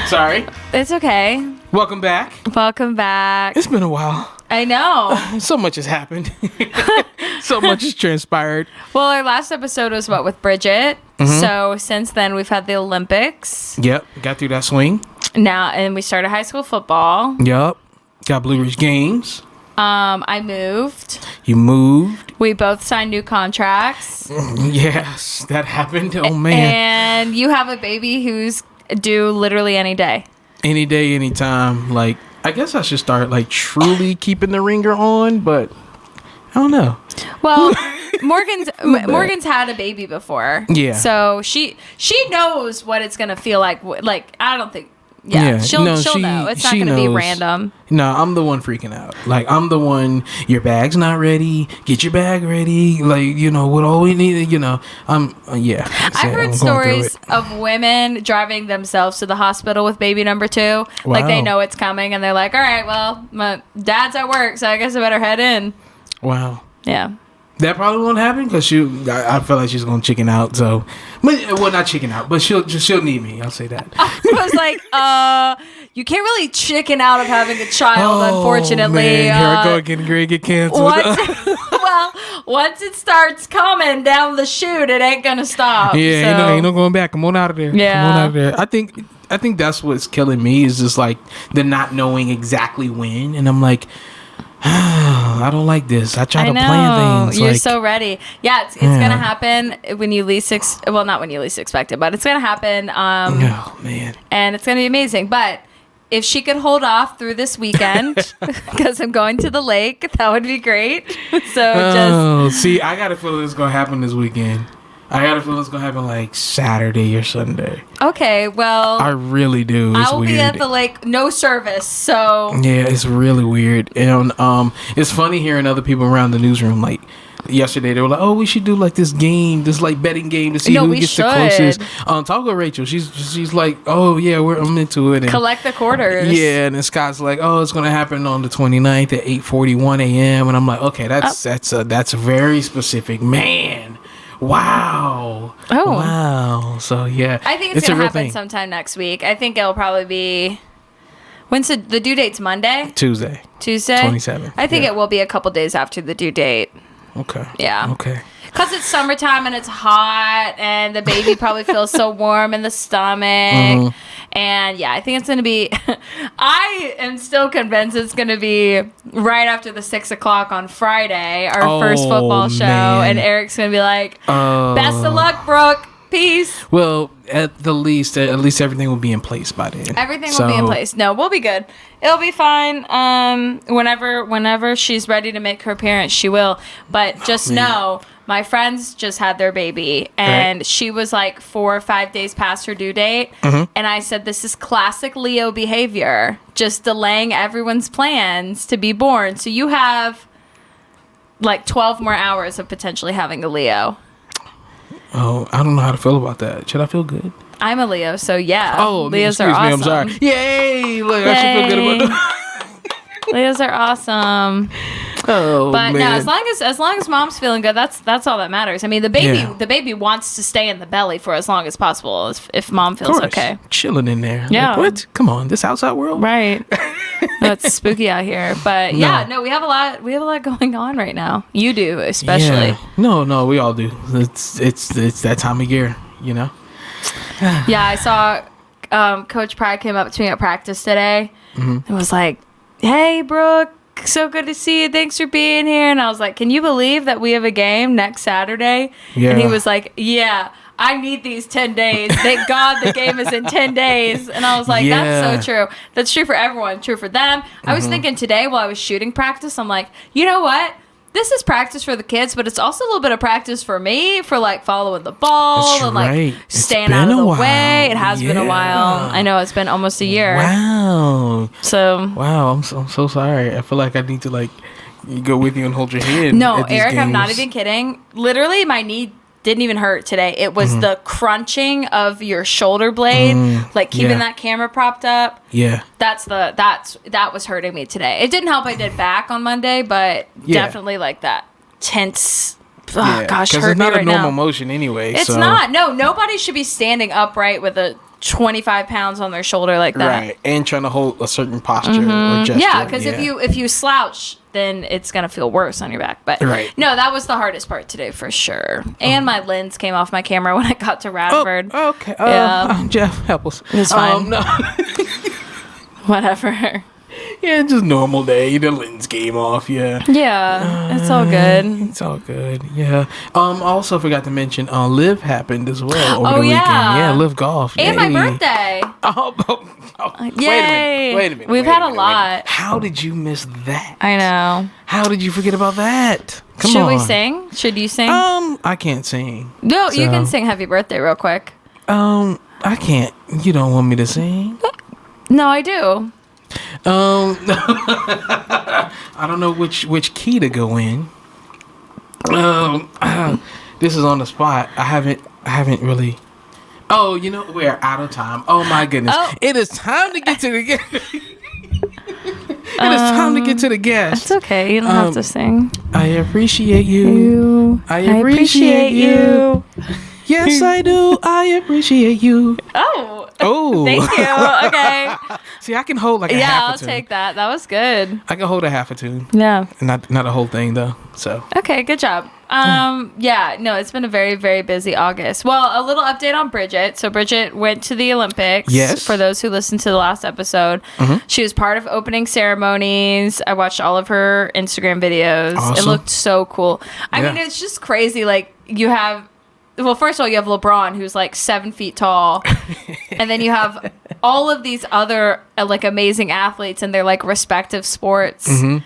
Sorry. It's okay. Welcome back. Welcome back. It's been a while. I know. So much has happened. So much has transpired. Well, our last episode was with Bridget. Mm-hmm. So since then, we've had the Olympics. Yep. Got through that swing. Now, and we started high school football. Yep. Got Blue Ridge Games. I moved. You moved. We both signed new contracts. Yes, that happened. Oh, man. And you have a baby who's due literally any day. Any day, anytime. Like, I guess I should start, like, truly keeping the ringer on, but I don't know. Well, Morgan's had a baby before. Yeah. So she knows what it's going to feel like. Like, I don't think... Yeah, she'll know. It's not going to be random. No, I'm the one freaking out. Like, I'm the one, your bag's not ready. Get your bag ready. Like, what all we need, yeah. I've heard stories of women driving themselves to the hospital with baby number 2. Wow. Like, they know it's coming, and they're like, all right, well, my dad's at work, so I guess I better head in. Wow. Yeah. That probably won't happen because I feel like she's gonna chicken out. So, well, not chicken out, but she'll need me. I'll say that. I was like, you can't really chicken out of having a child, unfortunately. Man. Here I go again, grade get canceled. Well, once it starts coming down the chute, it ain't gonna stop. Yeah, so. Ain't no going back. Come on out of there. Yeah. Come on out of there. I think that's what's killing me is just like the not knowing exactly when, and I'm like. I don't like this. I try to plan things. You're so ready. Yeah, it's gonna happen when you least not when you least expect it, but it's gonna happen. Oh man! And it's gonna be amazing. But if she could hold off through this weekend, because I'm going to the lake, that would be great. So see, I got a feeling it's gonna happen this weekend. I got a feeling it's going to happen like Saturday or Sunday. Okay, well. I really do. It's I'll be at the lake, no service, so. Yeah, it's really weird. And it's funny hearing other people around the newsroom, like, yesterday they were like, oh, we should do like this game, this like betting game to see who gets the closest. Talk to Rachel. She's like, oh, yeah, I'm into it. And, collect the quarters. Yeah, and then Scott's like, oh, it's going to happen on the 29th at 8:41 a.m. And I'm like, okay, that's very specific. Man. Wow. Oh. Wow. So, yeah. I think it's going to happen sometime next week. I think it'll probably be... When's the due date's Monday? Tuesday. 27th. I think it will be a couple days after the due date. Okay. Yeah. Okay. Because it's summertime and it's hot and the baby probably feels so warm in the stomach. Mm-hmm. And yeah, I think it's going to be... I am still convinced it's going to be right after the 6 o'clock on Friday, our first football show. Man. And Eric's going to be like, best of luck, Brooke. Peace. Well, at least everything will be in place by then. Everything will be in place. No, we'll be good. It'll be fine. Whenever she's ready to make her appearance, she will. But just know, my friends just had their baby, and she was like 4 or 5 days past her due date. Mm-hmm. And I said, this is classic Leo behavior, just delaying everyone's plans to be born. So you have like 12 more hours of potentially having a Leo. Oh, I don't know how to feel about that. Should I feel good? I'm a Leo, so yeah. Oh, Leos are awesome. I'm sorry. Yay! Look, I should feel good about that. Leos are awesome. Oh, but man. No, as long as mom's feeling good, that's all that matters. I mean, the baby wants to stay in the belly for as long as possible if mom feels okay. Chilling in there. Yeah. Like, what? Come on, this outside world. Right. No, it's spooky out here. But we have a lot going on right now. You do, especially. Yeah. No, we all do. It's that time of year, Yeah, I saw Coach Pride came up to me at practice today and was like, hey, Brooke, so good to see you. Thanks for being here. And I was like, can you believe that we have a game next Saturday? Yeah. And he was like, yeah, I need these 10 days. Thank God the game is in 10 days. And I was like, that's so true. That's true for everyone. True for them. I was thinking today while I was shooting practice, I'm like, you know what? This is practice for the kids, but it's also a little bit of practice for me for like following the ball and like staying out of the way. It has been a while. I know it's been almost a year. Wow. So. Wow. I'm so sorry. I feel like I need to like go with you and hold your hand. No, Eric, I'm not even kidding. Literally, my knee didn't even hurt today. It was the crunching of your shoulder blade, like keeping that camera propped up. Yeah. That was hurting me today. It didn't help I did back on Monday, but definitely like that tense. Oh, gosh, hurt it's not me right a normal now. motion anyway. It's not. No, nobody should be standing upright with a 25 pounds on their shoulder like that. Right, and trying to hold a certain posture or gesture. Yeah, because if you slouch, then it's gonna feel worse on your back. But no, that was the hardest part today for sure. And my lens came off my camera when I got to Radford. Oh, okay. Jeff, help us. It's fine. No. Whatever. Yeah, just normal day. The lens came off. Yeah. Yeah, it's all good. It's all good. Yeah. Also forgot to mention, Live happened as well over the weekend. Yeah, Live Golf. And my birthday. Yay. Wait a minute. We've had a lot. How did you miss that? I know. How did you forget about that? Come on. Should we sing? Should you sing? I can't sing. No, you can sing Happy Birthday real quick. I can't. You don't want me to sing? No, I do. I don't know which key to go in. This is on the spot. I haven't really. Oh, you know, we're out of time. Oh my goodness! It is time to get to the guest. It is time to get to the guest. It's okay. You don't have to sing. I appreciate you. I appreciate you. Yes, I do. I appreciate you. Oh, thank you. Okay. See, I can hold like a half a tune. Yeah, I'll take that. That was good. I can hold a half a tune. Yeah. Not a whole thing though. So. Okay, good job. Yeah, no, it's been a very, very busy August. Well, a little update on Bridget. So Bridget went to the Olympics. Yes. For those who listened to the last episode, she was part of opening ceremonies. I watched all of her Instagram videos. Awesome. It looked so cool. I mean, it's just crazy. Like you have. Well, first of all, you have LeBron, who's like 7 feet tall. And then you have all of these other like amazing athletes in their like respective sports. And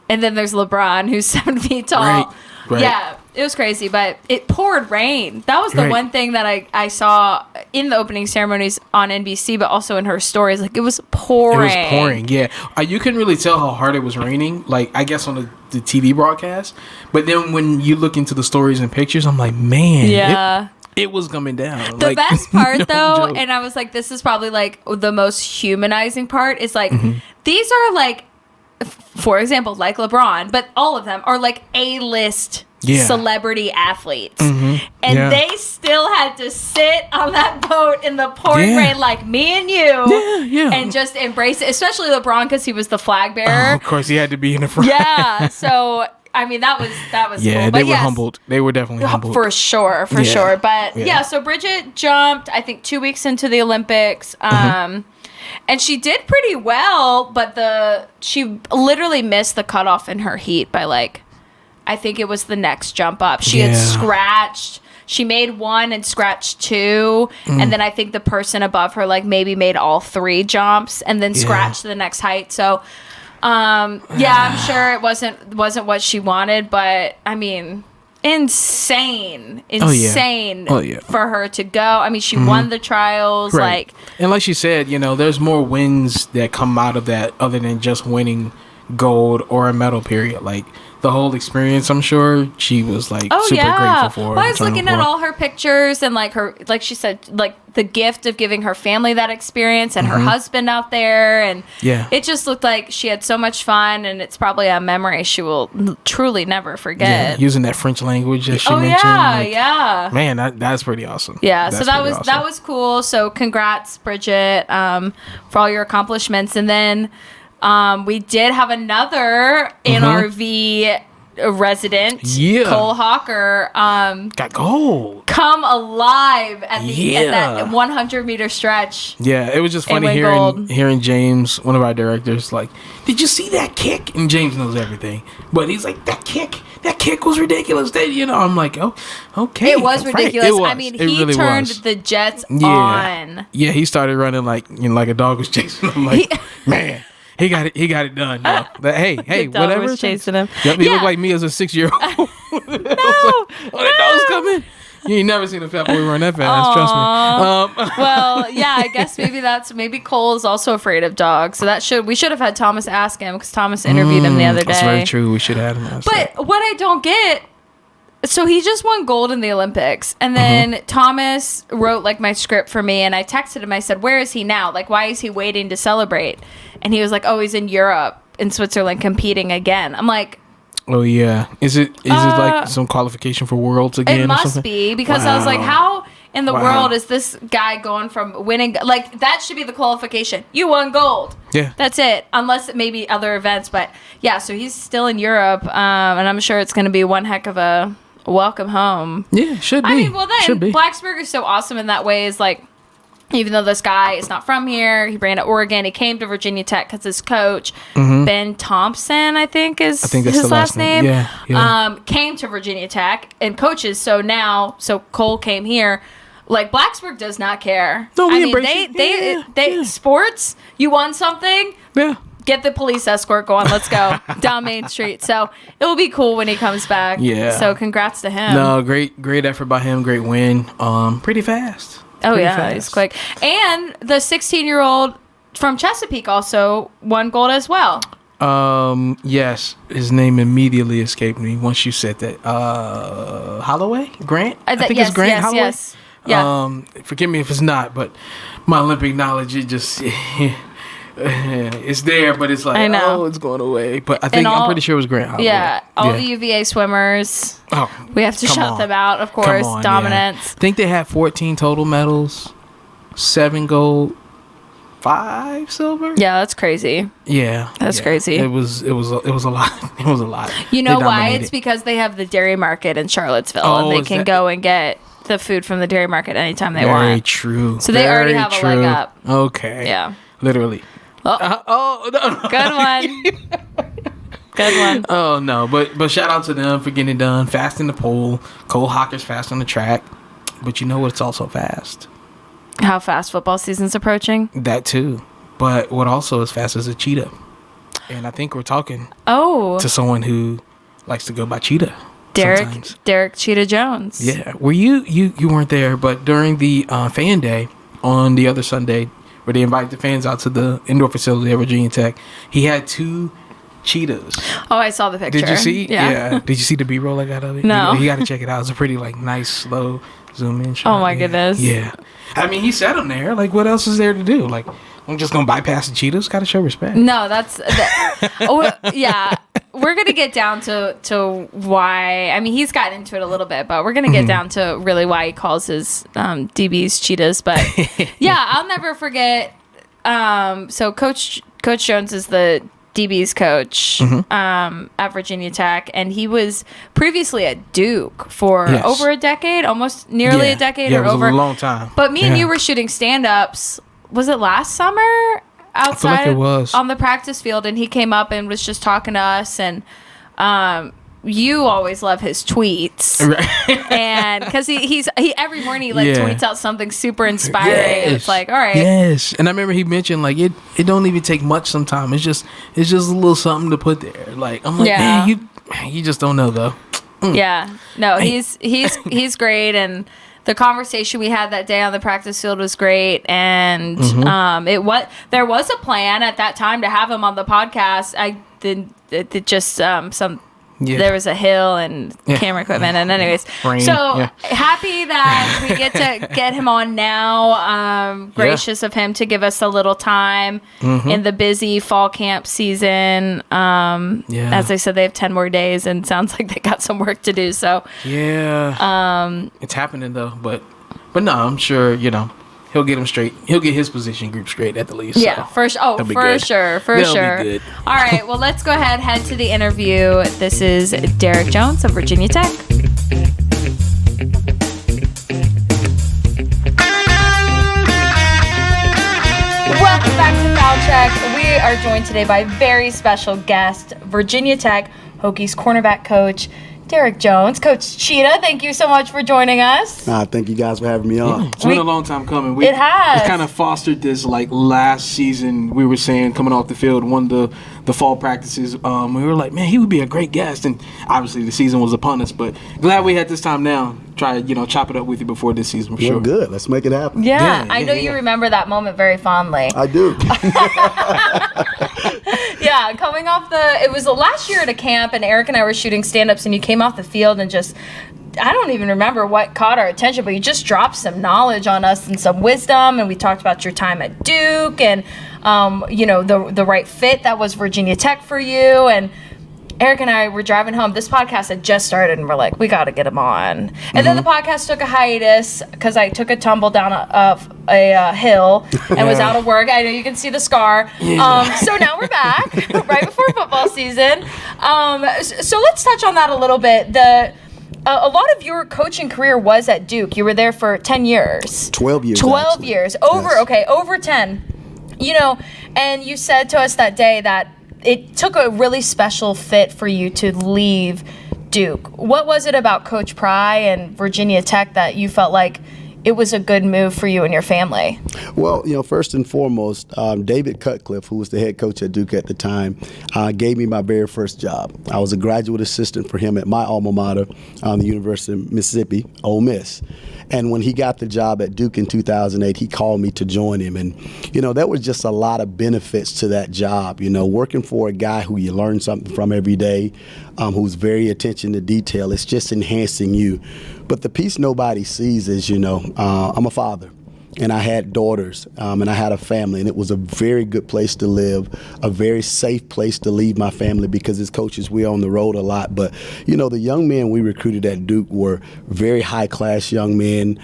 then there's LeBron, who's 7 feet tall. Right. Yeah, it was crazy, but it poured rain. That was the one thing that I saw in the opening ceremonies on NBC, but also in her stories. Like, it was pouring. It was pouring, yeah. You couldn't really tell how hard it was raining, like, I guess on the TV broadcast. But then when you look into the stories and pictures, I'm like, man, it was coming down. The like, best part, though, joke. and I was like, this is probably, like, the most humanizing part, is, like, these are, like, for example, like LeBron, but all of them are like A-list celebrity athletes. And they still had to sit on that boat in the pouring rain like me and you and just embrace it, especially LeBron because he was the flag bearer. Oh, of course, he had to be in the front. Yeah, so... I mean, that was yeah, cool. They were humbled. They were definitely humbled. For sure. But so Bridget jumped, I think, 2 weeks into the Olympics. And she did pretty well, but she literally missed the cutoff in her heat by like, I think it was the next jump up. She had scratched. She made one and scratched two, and then I think the person above her like maybe made all three jumps and then scratched the next height. So, I'm sure it wasn't what she wanted, but I mean, insane for her to go. I mean, she won the trials, and like she said, you know, there's more wins that come out of that other than just winning gold or a medal. Period. Like the whole experience, I'm sure she was like super grateful for. Well, I was looking at all her pictures and like her, like she said, like the gift of giving her family that experience and her husband out there, and it just looked like she had so much fun, and it's probably a memory she will truly never forget. Yeah, using that French language that she mentioned. Man, that's pretty awesome. Yeah, so that was cool. So congrats, Bridget, for all your accomplishments, and then. We did have another NRV resident, Cole Hawker, got gold. Come alive at that 100-meter stretch. Yeah, it was just funny hearing James, one of our directors, like, did you see that kick? And James knows everything, but he's like, that kick was ridiculous. I'm like, oh, okay. It was ridiculous. It was. I mean, he really turned the jets on. Yeah, he started running like a dog was chasing him. Like, man. He got it done. No. But hey, whatever. Was chasing him. Yep, he looked like me as a 6-year-old. No, that dog's coming. You ain't never seen a fat boy run that fast. Trust me. Well, yeah, I guess maybe Cole is also afraid of dogs. So we should have had Thomas ask him because Thomas interviewed him the other day. That's very true. We should have had him ask. But what I don't get. So he just won gold in the Olympics, and then Thomas wrote like my script for me, and I texted him. I said, "Where is he now? Like, why is he waiting to celebrate?" And he was like, "Oh, he's in Europe, in Switzerland, competing again." I'm like, "Oh yeah, is it like some qualification for Worlds again?" It must be because I was like, "How in the world is this guy going from winning? Like, that should be the qualification. You won gold. Yeah. That's it. Unless it may be other events. But, yeah, so he's still in Europe, and I'm sure it's going to be one heck of a welcome home. Yeah, should be. I mean, well, then, Blacksburg is so awesome in that way. Is like, even though this guy is not from here, he ran at Oregon. He came to Virginia Tech because his coach, Ben Thompson, I think that's his last name. Yeah. Came to Virginia Tech and coaches. So Cole came here. Like, Blacksburg does not care. No, we embrace they sports. You won something. Yeah. Get the police escort going. Let's go down Main Street. So it will be cool when he comes back. Yeah. So congrats to him. No, great effort by him. Great win. Pretty fast. He's quick. And the 16-year-old from Chesapeake also won gold as well. Yes, his name immediately escaped me once you said that. Holloway? Grant? I think it's Grant Holloway. Yes. Yeah. Forgive me if it's not, but my Olympic knowledge, it just it's there, but it's like, it's going away. But I'm pretty sure it was Grant Holloway. Yeah, all the UVA swimmers. Oh, we have to shut them out, of course. Dominance. Yeah. I think they had 14 total medals, 7 gold, 5 silver. Yeah, that's crazy. Yeah, that's crazy. It was a lot. It was a lot. You know why? It's because they have the dairy market in Charlottesville, and they can go and get the food from the dairy market anytime they want. Very true. So they already have a leg up. Okay. Yeah. Literally. No. Good one. Good one. Oh no, but shout out to them for getting it done. Fast in the pole. Cole Hocker's fast on the track. But you know what's also fast? How fast football season's approaching? That too. But what also is fast is a Cheetah. And I think we're talking to someone who likes to go by Cheetah. Derek Cheetah Jones. Yeah. Were you weren't there, but during the fan day on the other Sunday where they invited the fans out to the indoor facility at Virginia Tech, he had 2 cheetahs. Oh, I saw the picture. Did you see? Yeah. Did you see the B-roll I got of it? No. You got to check it out. It's a pretty nice, slow zoom in shot. Oh my goodness. Yeah. I mean, he set them there. Like, what else is there to do? Like, I'm just gonna bypass the cheetahs. Got to show respect. No, yeah. We're gonna get down to why. I mean, he's gotten into it a little bit, but we're gonna get down to really why he calls his DBs cheetahs. But yeah, I'll never forget. So Coach Jones is the DB's coach at Virginia Tech, and he was previously at Duke for over a decade, almost nearly a decade or over. It was a long time. But me and you were shooting stand-ups. Was it last summer? Outside, I feel like it was on the practice field, and he came up and was just talking to us, and you always love his tweets, right? And because he every morning he tweets out something super inspiring. And it's like, all right, and I remember he mentioned it don't even take much sometimes. It's just a little something to put there. Like, I'm like, man, you just don't know though. Yeah, no, he's great, and the conversation we had that day on the practice field was great, and there was a plan at that time to have him on the podcast. There was a hill and camera equipment, and anyways, happy that we get to get him on now. Gracious of him to give us a little time in the busy fall camp season. As I said, they have 10 more days, and sounds like they got some work to do. So it's happening though, but no, I'm sure he'll get him straight. He'll get his position group straight at the least. Yeah, for sure. Oh, for sure. For sure. Be good. All right. Well, let's go ahead, head to the interview. This is Derek Jones of Virginia Tech. Welcome back to Foul Check. We are joined today by a very special guest, Virginia Tech Hokies cornerback coach, Derek Jones. Coach Cheetah, thank you so much for joining us. Thank you guys for having me on. It's been a long time coming. It has. We kind of fostered this last season. We were saying coming off the field, one of the fall practices, we were like, man, he would be a great guest. And obviously the season was upon us, but glad we had this time now. Try chop it up with you before this season for sure. Good. Let's make it happen. Yeah, I know you remember that moment very fondly. I do. Yeah, coming off it was the last year at a camp, and Eric and I were shooting stand-ups, and you came off the field and just, I don't even remember what caught our attention, but you just dropped some knowledge on us and some wisdom, and we talked about your time at Duke and, the right fit that was Virginia Tech for you, and Eric and I were driving home. This podcast had just started, and we're like, we got to get him on. And then the podcast took a hiatus because I took a tumble down a hill and was out of work. I know you can see the scar. So now we're back right before football season. So let's touch on that a little bit. A lot of your coaching career was at Duke. You were there for 10 years. 12 years. 12 actually. years. Yes. Over 10. And you said to us that day that it took a really special fit for you to leave Duke. What was it about Coach Pry and Virginia Tech that you felt like it was a good move for you and your family? Well, first and foremost, David Cutcliffe, who was the head coach at Duke at the time, gave me my very first job. I was a graduate assistant for him at my alma mater, the University of Mississippi, Ole Miss. And when he got the job at Duke in 2008, he called me to join him. And, there was just a lot of benefits to that job. Working for a guy who you learn something from every day, who's very attention to detail, it's just enhancing you. But the piece nobody sees is, I'm a father. And I had daughters, and I had a family, and it was a very good place to live, a very safe place to leave my family because as coaches, we're on the road a lot. But, the young men we recruited at Duke were very high-class young men.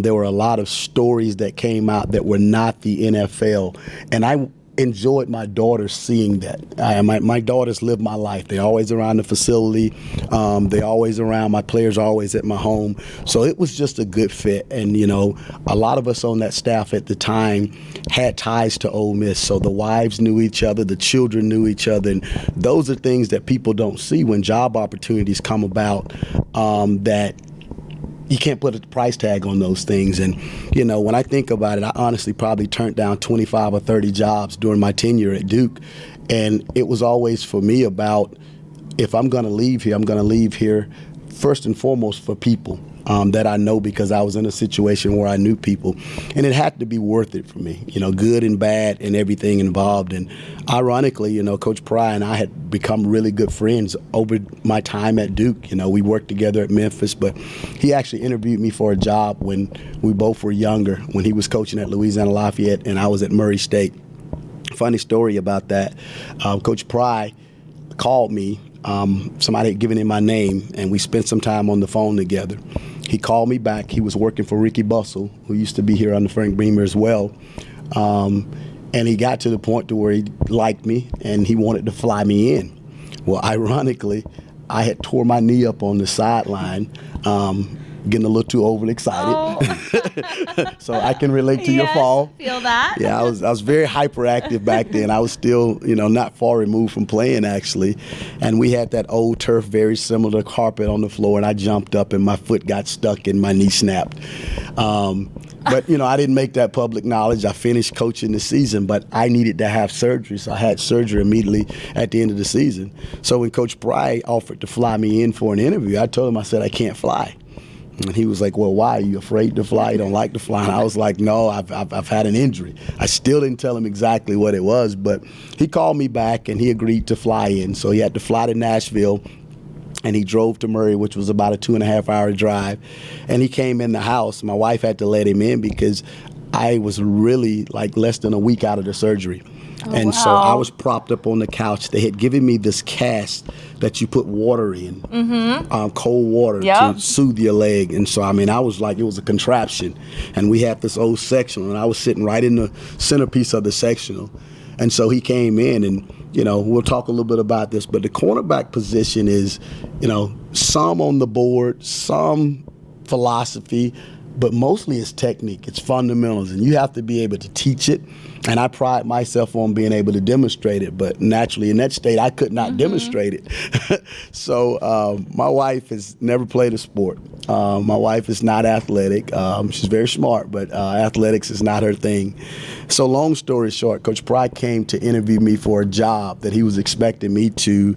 There were a lot of stories that came out that were not the NFL, and I enjoyed my daughters seeing that. My daughters live my life. They're always around the facility. They're always around. My players are always at my home. So it was just a good fit. And, a lot of us on that staff at the time had ties to Ole Miss. So the wives knew each other. The children knew each other. And those are things that people don't see when job opportunities come about that you can't put a price tag on those things. And, when I think about it, I honestly probably turned down 25 or 30 jobs during my tenure at Duke. And it was always for me about if I'm going to leave here, I'm going to leave here first and foremost for people that I know because I was in a situation where I knew people. And it had to be worth it for me, good and bad and everything involved. And ironically, Coach Pry and I had become really good friends over my time at Duke. We worked together at Memphis, but he actually interviewed me for a job when we both were younger, when he was coaching at Louisiana Lafayette and I was at Murray State. Funny story about that. Coach Pry called me. Somebody had given him my name, and we spent some time on the phone together. He called me back. He was working for Ricky Bussell, who used to be here under Frank Beamer as well. And he got to the point to where he liked me, and he wanted to fly me in. Well, ironically, I had tore my knee up on the sideline, getting a little too overly excited. So I can relate to your fall. Feel that. Yeah, I was very hyperactive back then. I was still, not far removed from playing actually. And we had that old turf, very similar to carpet on the floor, and I jumped up and my foot got stuck and my knee snapped. But, I didn't make that public knowledge. I finished coaching the season, but I needed to have surgery, so I had surgery immediately at the end of the season. So when Coach Pry offered to fly me in for an interview, I told him, I said, I can't fly. And he was like, well, why? Are you afraid to fly? You don't like to fly? And I was like, no, I've had an injury. I still didn't tell him exactly what it was, but he called me back and he agreed to fly in. So he had to fly to Nashville, and he drove to Murray, which was about a 2.5-hour drive. And he came in the house. My wife had to let him in because I was really like less than a week out of the surgery. So I was propped up on the couch. They had given me this cast that you put water in, cold water to soothe your leg. And so, I was like, it was a contraption. And we had this old sectional, and I was sitting right in the centerpiece of the sectional. And so he came in, and, we'll talk a little bit about this, but the cornerback position is, some on the board, some philosophy, but mostly it's technique, it's fundamentals, and you have to be able to teach it. And I pride myself on being able to demonstrate it, but naturally in that state, I could not demonstrate it. So my wife has never played a sport. My wife is not athletic. She's very smart, but athletics is not her thing. So long story short, Coach Pry came to interview me for a job that he was expecting me to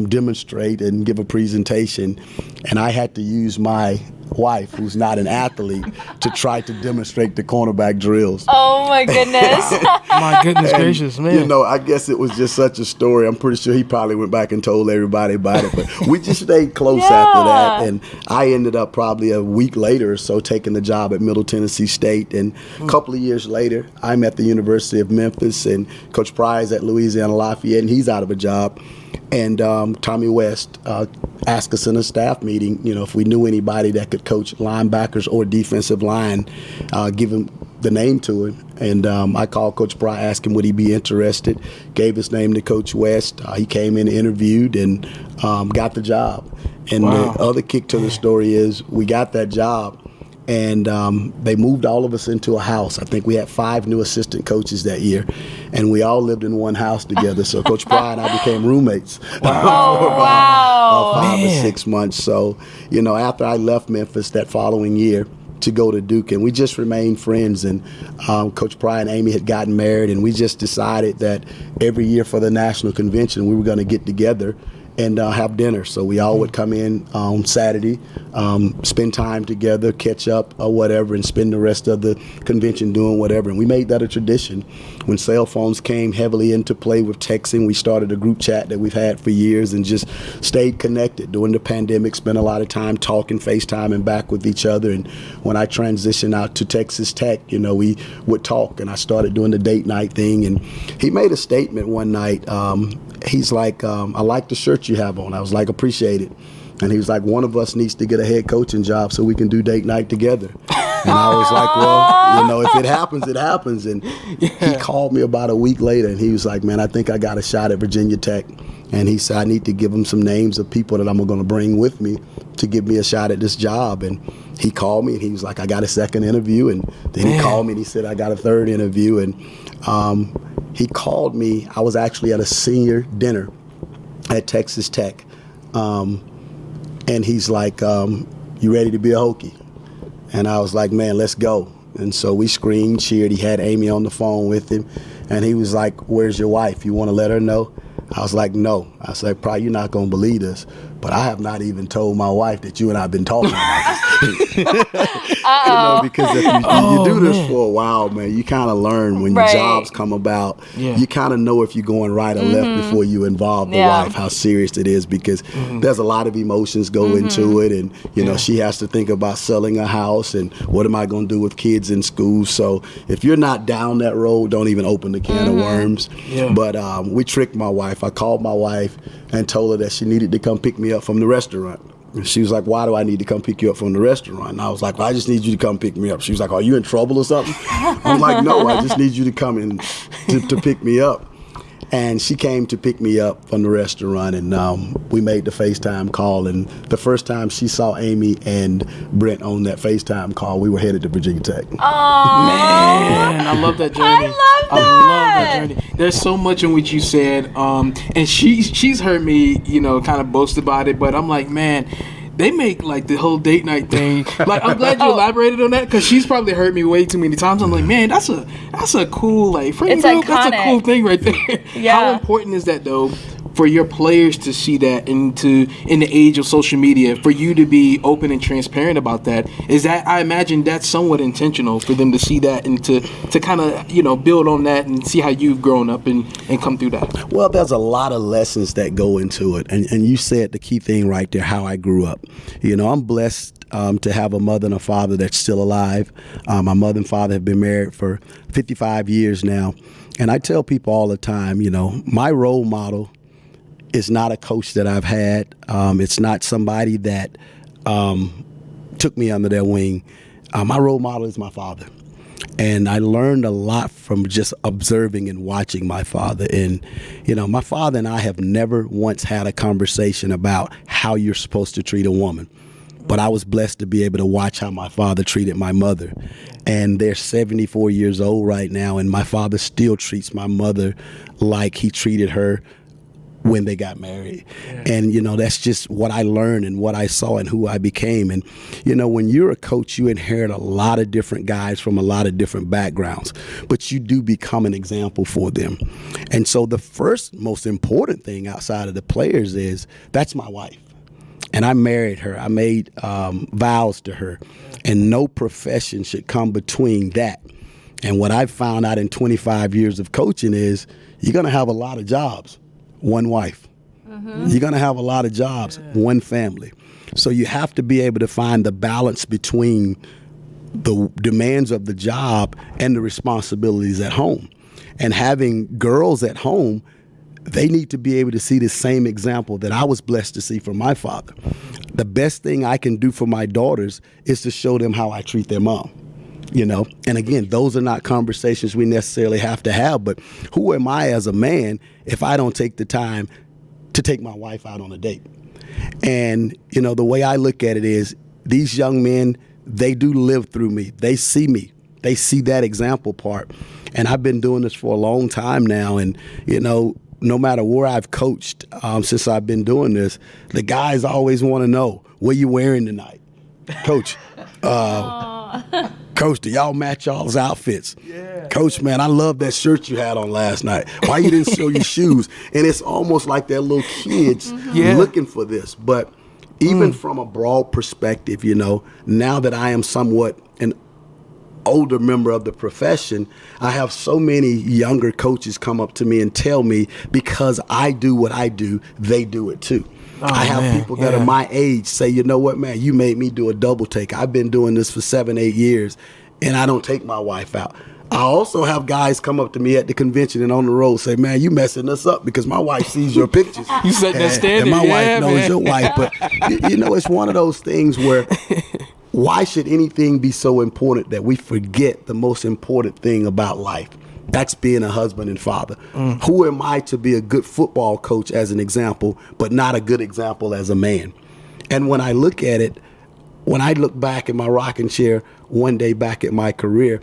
demonstrate and give a presentation, and I had to use my wife, who's not an athlete, to try to demonstrate the cornerback drills. Oh my goodness. My goodness gracious, man. I guess it was just such a story. I'm pretty sure he probably went back and told everybody about it, but we just stayed close after that. And I ended up probably a week later or so taking the job at Middle Tennessee State. And a couple of years later, I'm at the University of Memphis, and Coach Pry is at Louisiana Lafayette, and he's out of a job. And Tommy West asked us in a staff meeting, if we knew anybody that could coach linebackers or defensive line, give him the name to him. And I called Coach Pry, asked him would he be interested, gave his name to Coach West. He came in, interviewed, and got the job. And the other kick to the story is we got that job, and they moved all of us into a house. I think we had 5 new assistant coaches that year, and we all lived in one house together. So Coach Pry and I became roommates for about 5 or 6 months. So, after I left Memphis that following year to go to Duke, and we just remained friends. And Coach Pry and Amy had gotten married, and we just decided that every year for the national convention we were going to get together and have dinner. So we all would come in on Saturday, spend time together, catch up or whatever, and spend the rest of the convention doing whatever. And we made that a tradition. When cell phones came heavily into play with texting, we started a group chat that we've had for years and just stayed connected. During the pandemic, spent a lot of time talking, FaceTime, and back with each other. And when I transitioned out to Texas Tech, we would talk, and I started doing the date night thing. And he made a statement one night. He's like, I like the shirt you have on. I was like, appreciate it. And he was like, one of us needs to get a head coaching job so we can do date night together. And I was like, well, if it happens, it happens. And he called me about a week later, and he was like, man, I think I got a shot at Virginia Tech. And he said, I need to give him some names of people that I'm going to bring with me to give me a shot at this job. And he called me, and he was like, I got a second interview. And then he called me, and he said, I got a third interview. And he called me. I was actually at a senior dinner at Texas Tech. And he's like, you ready to be a Hokie? And I was like, man, let's go. And so we screamed, cheered. He had Amy on the phone with him. And he was like, where's your wife? You want to let her know? I was like, no. I said, probably you're not going to believe this, but I have not even told my wife that you and I have been talking about this. Because if you do this for a while, man, you kind of learn when your jobs come about. Yeah. You kind of know if you're going right or left before you involve the wife, how serious it is, because there's a lot of emotions go into it. And, she has to think about selling a house and what am I going to do with kids in school. So if you're not down that road, don't even open the can of worms. Yeah. But we tricked my wife. I called my wife and told her that she needed to come pick me up from the restaurant. And she was like, why do I need to come pick you up from the restaurant? And I was like, well, I just need you to come pick me up. She was like, are you in trouble or something? I'm like, no, I just need you to come in to pick me up. And she came to pick me up from the restaurant, and we made the FaceTime call. And the first time she saw Amy and Brent on that FaceTime call, we were headed to Virginia Tech. Oh, man, I love that journey. I love that journey. There's so much in which you said, and she's heard me, kind of boast about it, but I'm like, man, they make like the whole date night thing. Like, I'm glad you elaborated on that, because she's probably heard me way too many times. I'm like, man, that's a cool, like, friend group. That's a cool thing right there. Yeah. How important is that though for your players to see that, and in the age of social media, for you to be open and transparent about that? Is that, I imagine that's somewhat intentional for them to see that and to kind of build on that and see how you've grown up and come through that? Well, there's a lot of lessons that go into it, and you said the key thing right there, how I grew up. I'm blessed to have a mother and a father that's still alive. My mother and father have been married for 55 years now, and I tell people all the time, my role model is not a coach that I've had. It's not somebody that took me under their wing. My role model is my father. And I learned a lot from just observing and watching my father. And, my father and I have never once had a conversation about how you're supposed to treat a woman. But I was blessed to be able to watch how my father treated my mother. And they're 74 years old right now, and my father still treats my mother like he treated her when they got married. Yeah. And, that's just what I learned and what I saw and who I became. And, when you're a coach, you inherit a lot of different guys from a lot of different backgrounds, but you do become an example for them. And so the first most important thing outside of the players is that's my wife. And I married her. I made vows to her. And no profession should come between that. And what I've found out in 25 years of coaching is you're going to have a lot of jobs. One wife. You're going to have a lot of jobs, one family. So you have to be able to find the balance between the demands of the job and the responsibilities at home. And having girls at home, they need to be able to see the same example that I was blessed to see from my father. The best thing I can do for my daughters is to show them how I treat their mom. And again, those are not conversations we necessarily have to have, but who am I as a man if I don't take the time to take my wife out on a date? And, the way I look at it is these young men, they do live through me. They see me. They see that example part. And I've been doing this for a long time now. And, no matter where I've coached since I've been doing this, the guys always want to know, what you wearing tonight? Coach, Coach, do y'all match y'all's outfits? Yeah. Coach, man, I love that shirt you had on last night. Why you didn't show your shoes? And it's almost like they're little kids looking for this. But even from a broad perspective, now that I am somewhat an older member of the profession, I have so many younger coaches come up to me and tell me because I do what I do, they do it too. I have people that are my age say, you know what, man, you made me do a double take. I've been doing this for 7-8 years, and I don't take my wife out. I also have guys come up to me at the convention and on the road say, man, you messing us up because my wife sees your pictures. You set that standard. And my wife knows your wife. But, it's one of those things where why should anything be so important that we forget the most important thing about life? That's being a husband and father. Who am I to be a good football coach as an example, but not a good example as a man? And when I look at it, when I look back in my rocking chair one day back at my career,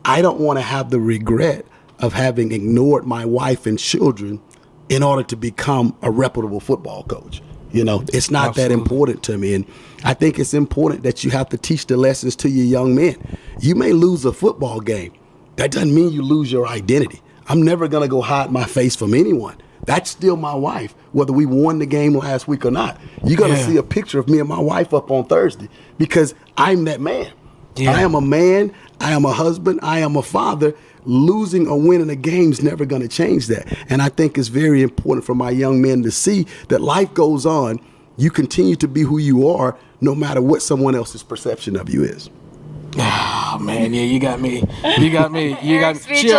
I don't want to have the regret of having ignored my wife and children in order to become a reputable football coach. It's not that important to me. And I think it's important that you have to teach the lessons to your young men. You may lose a football game. That doesn't mean you lose your identity. I'm never going to go hide my face from anyone. That's still my wife, whether we won the game last week or not. You're going to see a picture of me and my wife up on Thursday because I'm that man. Yeah. I am a man. I am a husband. I am a father. Losing or winning a game is never going to change that. And I think it's very important for my young men to see that life goes on. You continue to be who you are no matter what someone else's perception of you is. Oh man, yeah, you got me. You got me. She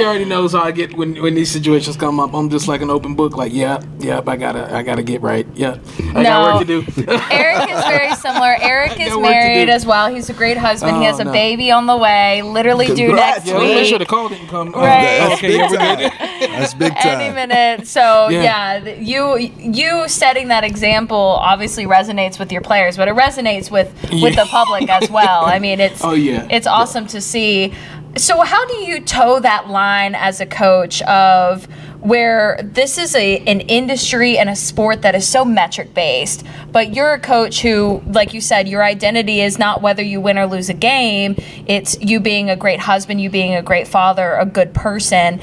already knows how I get when these situations come up. I'm just like an open book. Like, I gotta get right. Yeah, I got work to do. Eric is very similar. Eric is married as well. He's a great husband. He has a baby on the way. Literally due next week. They should have called it and come. Right. Okay, we're good. That's big time. Any minute. So you setting that example obviously resonates with your players, but it resonates with the public as well. I mean, it's awesome to see. So how do you toe that line as a coach of where this is an industry and a sport that is so metric based, but you're a coach who, like you said, your identity is not whether you win or lose a game, it's you being a great husband, you being a great father, a good person.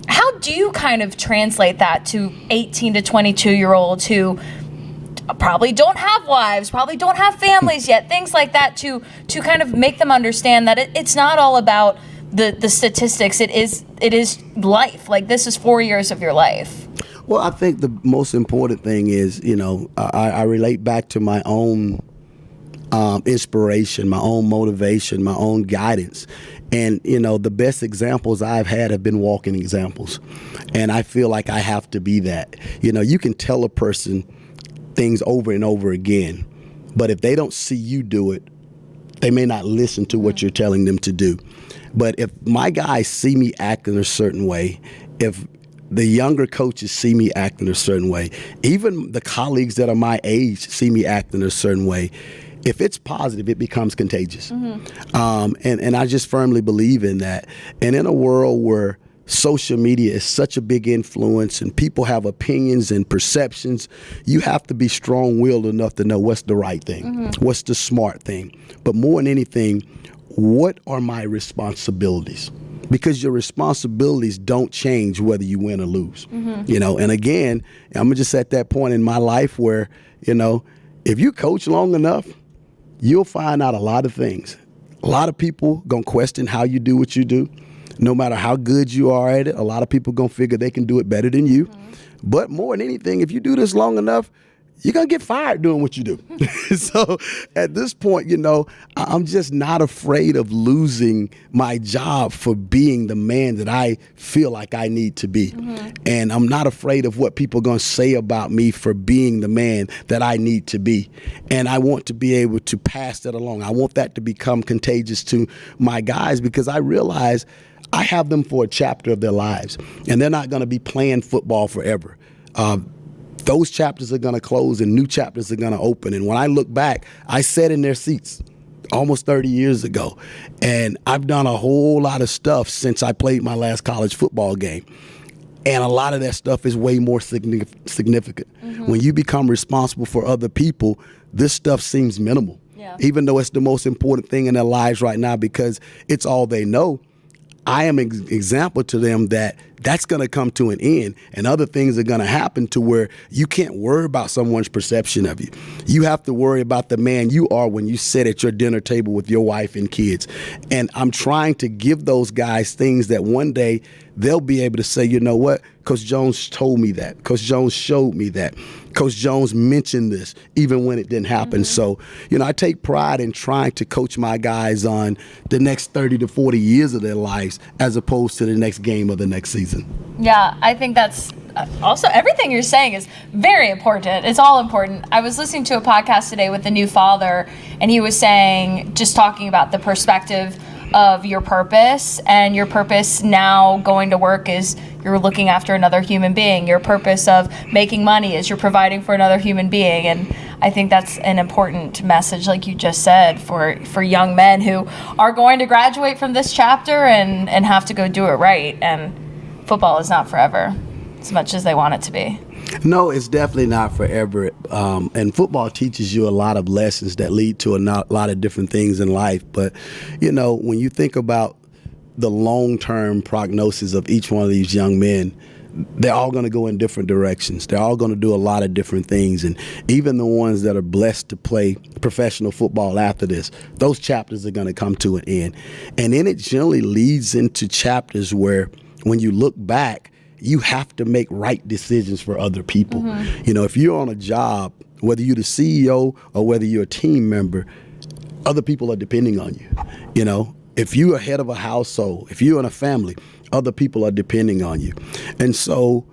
How do you kind of translate that to 18 to 22-year-olds who probably don't have wives, probably don't have families yet, things like that, to kind of make them understand that it's not all about the statistics. It is life. Like, this is 4 years of your life. Well, I think the most important thing is, I relate back to my own inspiration, my own motivation, my own guidance. And, the best examples I've had have been walking examples. And I feel like I have to be that. You can tell a person things over and over again, but if they don't see you do it, they may not listen to what you're telling them to do. But if my guys see me act in a certain way, if the younger coaches see me act in a certain way, even the colleagues that are my age see me act in a certain way, if it's positive, it becomes contagious. And I just firmly believe in that. And in a world where social media is such a big influence and people have opinions and perceptions, you have to be strong-willed enough to know what's the right thing, what's the smart thing. But more than anything, what are my responsibilities? Because your responsibilities don't change whether you win or lose. And again, I'm just at that point in my life where, if you coach long enough, you'll find out a lot of things. A lot of people gonna question how you do what you do. No matter how good you are at it, a lot of people gonna figure they can do it better than you. But more than anything, if you do this long enough, you're going to get fired doing what you do. So at this point, I'm just not afraid of losing my job for being the man that I feel like I need to be. And I'm not afraid of what people are going to say about me for being the man that I need to be. And I want to be able to pass that along. I want that to become contagious to my guys, because I realize I have them for a chapter of their lives, and they're not going to be playing football forever. Those chapters are going to close and new chapters are going to open. And when I look back, I sat in their seats almost 30 years ago. And I've done a whole lot of stuff since I played my last college football game. And a lot of that stuff is way more significant. When you become responsible for other people, this stuff seems minimal, even though it's the most important thing in their lives right now, because it's all they know. I am an example to them that that's going to come to an end, and other things are going to happen to where you can't worry about someone's perception of you. You have to worry about the man you are when you sit at your dinner table with your wife and kids. And I'm trying to give those guys things that one day they'll be able to say, you know what, Coach Jones told me that. Coach Jones showed me that. Coach Jones mentioned this even when it didn't happen. So, I take pride in trying to coach my guys on the next 30 to 40 years of their lives as opposed to the next game of the next season. Yeah, I think that's also everything you're saying is very important. It's all important. I was listening to a podcast today with a new father, and he was saying, just talking about the perspective of your purpose, and your purpose now going to work is you're looking after another human being. Your purpose of making money is you're providing for another human being. And I think that's an important message, like you just said, for young men who are going to graduate from this chapter and have to go do it right. And football is not forever, as much as they want it to be. No, it's definitely not forever. And football teaches you a lot of lessons that lead to a lot of different things in life. But, when you think about the long-term prognosis of each one of these young men, they're all going to go in different directions. They're all going to do a lot of different things. And even the ones that are blessed to play professional football after this, those chapters are going to come to an end. And then it generally leads into chapters where when you look back, you have to make right decisions for other people. If you're on a job, whether you're the CEO or whether you're a team member, other people are depending on you. If you're head of a household, if you're in a family, other people are depending on you. And so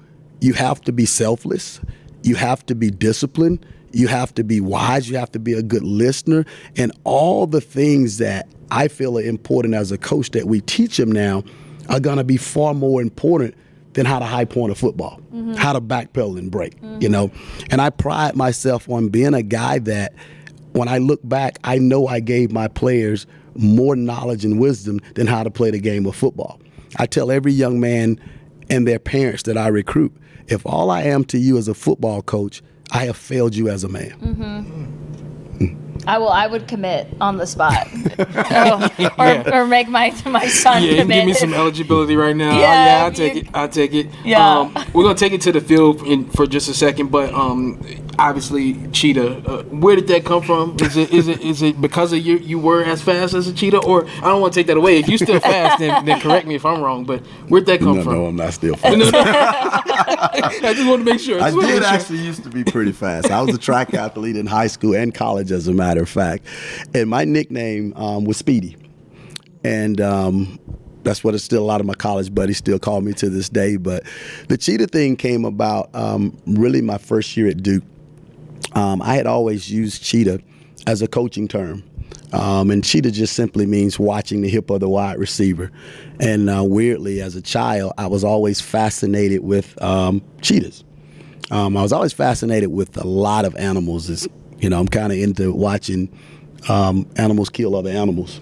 you have to be selfless. You have to be disciplined. You have to be wise. You have to be a good listener. And all the things that I feel are important as a coach that we teach them now are going to be far more important than how to high point a football, how to backpedal and break, And I pride myself on being a guy that when I look back, I know I gave my players more knowledge and wisdom than how to play the game of football. I tell every young man and their parents that I recruit, if all I am to you as a football coach, I have failed you as a man. I would commit on the spot, or make my son commit. Give me some eligibility right now. I'll take it. Yeah. We're gonna take it to the field for just a second, but obviously Cheetah. Where did that come from? Is it because of you were as fast as a cheetah, or I don't want to take that away. If you're still fast, then correct me if I'm wrong. But where'd that come from? No, I'm not still fast. I just want to make sure. I did actually used to be pretty fast. I was a track athlete in high school and college, as a matter of fact. And my nickname was Speedy. And that's what still a lot of my college buddies still call me to this day. But the Cheetah thing came about really my first year at Duke. I had always used Cheetah as a coaching term. And Cheetah just simply means watching the hip of the wide receiver. And weirdly, as a child, I was always fascinated with cheetahs. I was always fascinated with a lot of animals. I'm kind of into watching animals kill other animals.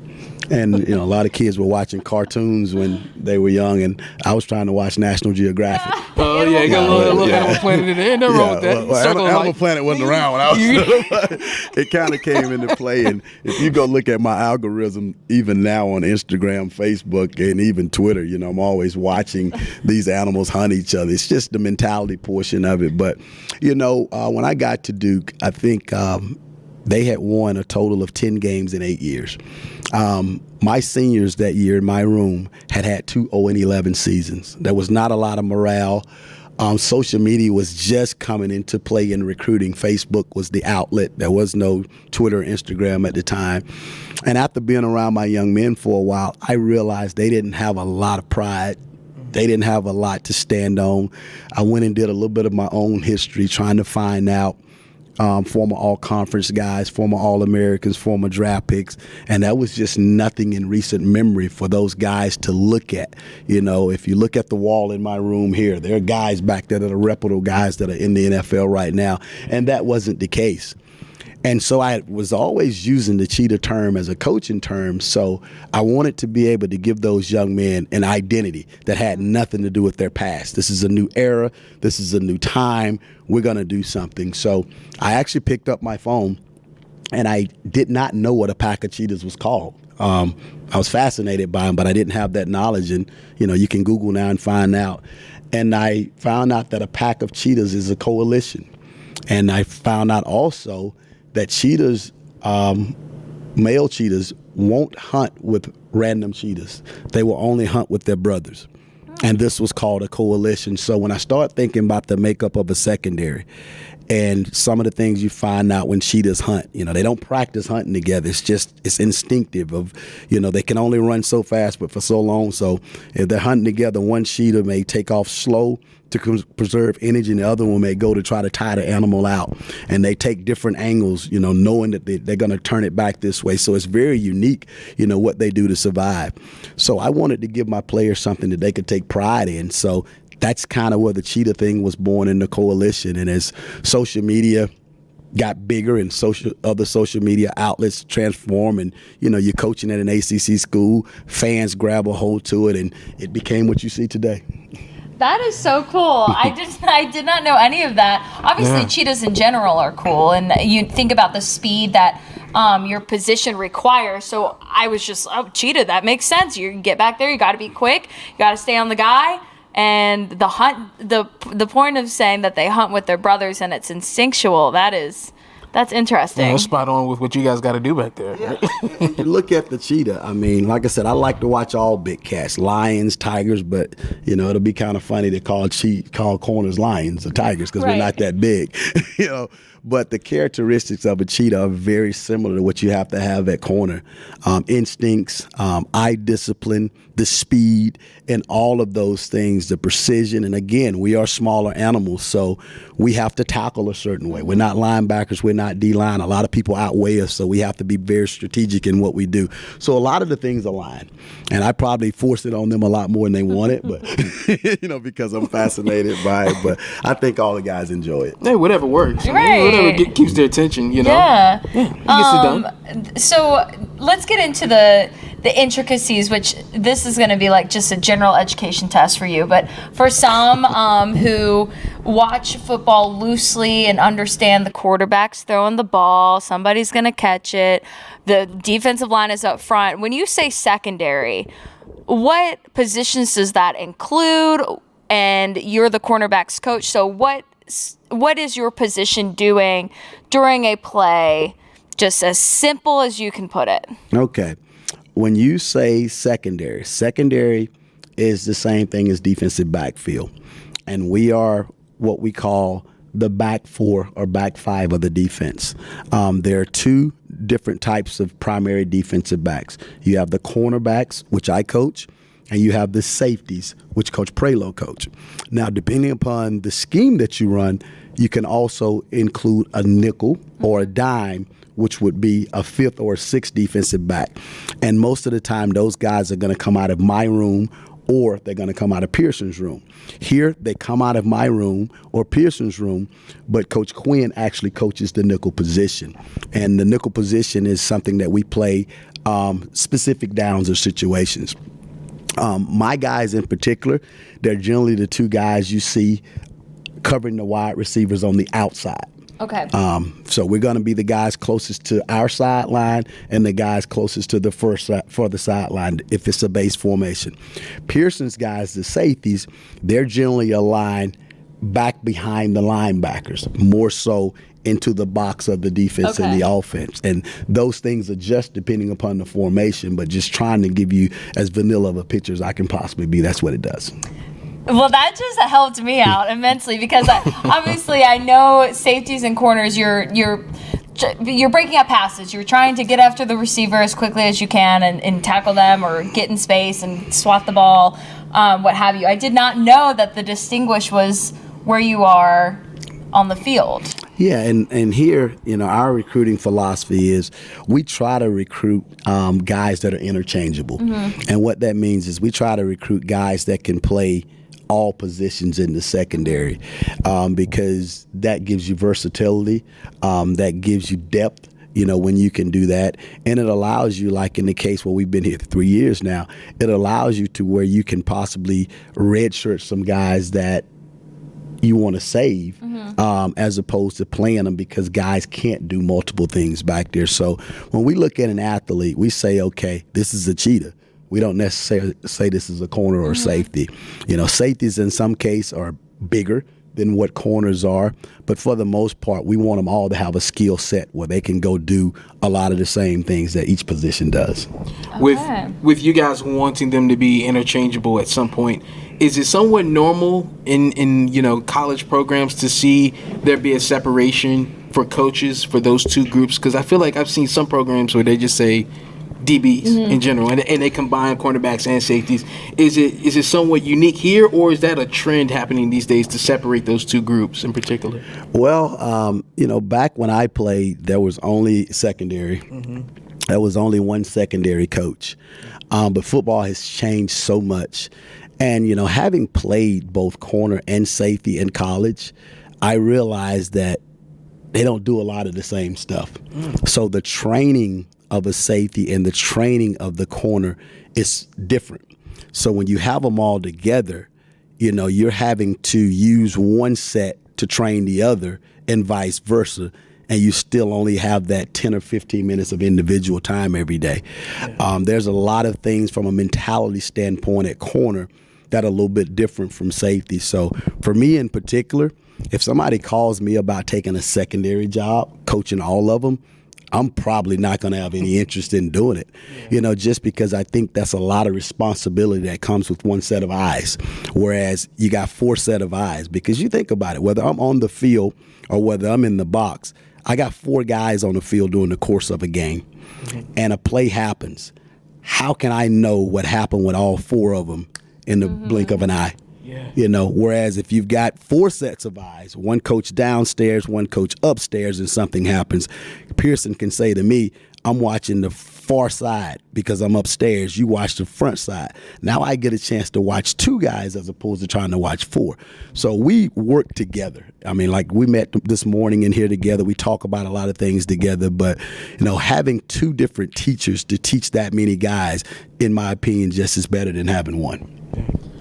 And, a lot of kids were watching cartoons when they were young, and I was trying to watch National Geographic. Oh, yeah, you got a little Animal Planet in there. Ain't nothing wrong with that. Well, Animal Planet wasn't around when I was little, but it kind of came into play. And if you go look at my algorithm, even now on Instagram, Facebook, and even Twitter, I'm always watching these animals hunt each other. It's just the mentality portion of it. But, when I got to Duke, I think they had won a total of 10 games in 8 years. My seniors that year in my room had 2 0-11 seasons. There was not a lot of morale. Social media was just coming into play in recruiting. Facebook was the outlet. There was no Twitter or Instagram at the time. And after being around my young men for a while, I realized they didn't have a lot of pride. They didn't have a lot to stand on. I went and did a little bit of my own history, trying to find out former all-conference guys, former All-Americans, former draft picks, and that was just nothing in recent memory for those guys to look at. You know, if you look at the wall in my room here, there are guys back there that are reputable guys that are in the NFL right now, and that wasn't the case. And so I was always using the Cheetah term as a coaching term, so I wanted to be able to give those young men an identity that had nothing to do with their past. This is a new era. This is a new time. We're going to do something. So I actually picked up my phone, and I did not know what a pack of cheetahs was called. I was fascinated by them, but I didn't have that knowledge. And, you know, you can Google now and find out. And I found out that a pack of cheetahs is a coalition. And I found out also that cheetahs, male cheetahs, won't hunt with random cheetahs. They will only hunt with their brothers. And this was called a coalition. So when I start thinking about the makeup of a secondary and some of the things you find out when cheetahs hunt, you know, they don't practice hunting together. It's instinctive of, you know, they can only run so fast but for so long. So if they're hunting together, one cheetah may take off slow to preserve energy, and the other one may go to try to tire the animal out. And they take different angles, you know, knowing that they're going to turn it back this way. So it's very unique, you know, what they do to survive. So I wanted to give my players something that they could take pride in. So that's kind of where the Cheetah thing was born in the coalition. And as social media got bigger and other social media outlets transform, and, you know, you're coaching at an ACC school, fans grab a hold to it, and it became what you see today. That is so cool. I did not know any of that. Obviously, cheetahs in general are cool, and you think about the speed that your position requires. So I was just, cheetah, that makes sense. You can get back there, you got to be quick, you got to stay on the guy. And the hunt, the point of saying that they hunt with their brothers and it's instinctual, that's interesting. Yeah, that's spot on with what you guys got to do back there. Yeah. You look at the cheetah. I mean, like I said, I like to watch all big cats, lions, tigers, but, you know, it'll be kind of funny to call corners lions or tigers because we're not that big, you know. But the characteristics of a cheetah are very similar to what you have to have at corner. Instincts, eye discipline, the speed, and all of those things, the precision. And again, we are smaller animals, so we have to tackle a certain way. We're not linebackers. We're not D-line. A lot of people outweigh us, so we have to be very strategic in what we do. So a lot of the things align. And I probably forced it on them a lot more than they wanted, but, you know, because I'm fascinated by it. But I think all the guys enjoy it. Hey, whatever works. Right. Whatever keeps their attention, you know. Yeah. It gets it done. So let's get into the intricacies, which this is going to be like just a general education test for you. But for some who watch football loosely and understand the quarterback's throwing the ball, somebody's going to catch it, the defensive line is up front. When you say secondary, what positions does that include? And you're the cornerbacks coach, so what is your position doing during a play, just as simple as you can put it? Okay. When you say secondary is the same thing as defensive backfield. And we are what we call the back four or back five of the defense. There are two different types of primary defensive backs. You have the cornerbacks, which I coach, and you have the safeties, which Coach Prelo coach. Now, depending upon the scheme that you run, you can also include a nickel or a dime, which would be a fifth or sixth defensive back. And most of the time, those guys are going to come out of my room or they're going to come out of Pearson's room. Here, they come out of my room or Pearson's room, but Coach Quinn actually coaches the nickel position. And the nickel position is something that we play specific downs or situations. My guys in particular, they're generally the two guys you see covering the wide receivers on the outside. Okay. So we're going to be the guys closest to our sideline and the guys closest to the further sideline if it's a base formation. Pearson's guys, the safeties, they're generally aligned back behind the linebackers, more so into the box of the defense and the offense. And those things adjust depending upon the formation, but just trying to give you as vanilla of a picture as I can possibly be. That's what it does. Well, that just helped me out immensely because obviously I know safeties and corners, you're breaking up passes. You're trying to get after the receiver as quickly as you can and tackle them or get in space and swat the ball, what have you. I did not know that the distinguish was where you are on the field. Yeah, and here, our recruiting philosophy is we try to recruit guys that are interchangeable. And what that means is we try to recruit guys that can play all positions in the secondary because that gives you versatility, that gives you depth, when you can do that. And it allows you, like in the case where we've been here 3 years now, it allows you to where you can possibly redshirt some guys that you want to save as opposed to playing them because guys can't do multiple things back there. So when we look at an athlete, we say, okay, this is a cheetah. We don't necessarily say this is a corner or safety. Safeties in some case are bigger than what corners are, but for the most part, we want them all to have a skill set where they can go do a lot of the same things that each position does. Okay. With you guys wanting them to be interchangeable at some point, is it somewhat normal in college programs to see there be a separation for coaches for those two groups? Because I feel like I've seen some programs where they just say DBs in general, and they combine cornerbacks and safeties. Is it somewhat unique here, or is that a trend happening these days to separate those two groups in particular? Well, back when I played, there was only secondary. There was only one secondary coach. But football has changed so much. And, having played both corner and safety in college, I realized that they don't do a lot of the same stuff. So the training of a safety and the training of the corner is different. So when you have them all together, you're having to use one set to train the other and vice versa, and you still only have that 10 or 15 minutes of individual time every day. There's a lot of things from a mentality standpoint at corner that are a little bit different from safety. So for me in particular, if somebody calls me about taking a secondary job, coaching all of them, I'm probably not going to have any interest in doing it, just because I think that's a lot of responsibility that comes with one set of eyes, whereas you got 4 sets of eyes. Because you think about it, whether I'm on the field or whether I'm in the box, I got 4 guys on the field during the course of a game, and a play happens. How can I know what happened with all 4 of them in the blink of an eye? Whereas if you've got 4 sets of eyes, one coach downstairs, one coach upstairs, and something happens, Pearson can say to me, I'm watching the far side because I'm upstairs. You watch the front side. Now I get a chance to watch 2 guys as opposed to trying to watch 4. So we work together. I mean, like we met this morning in here together. We talk about a lot of things together. But, having 2 different teachers to teach that many guys, in my opinion, just is better than having one.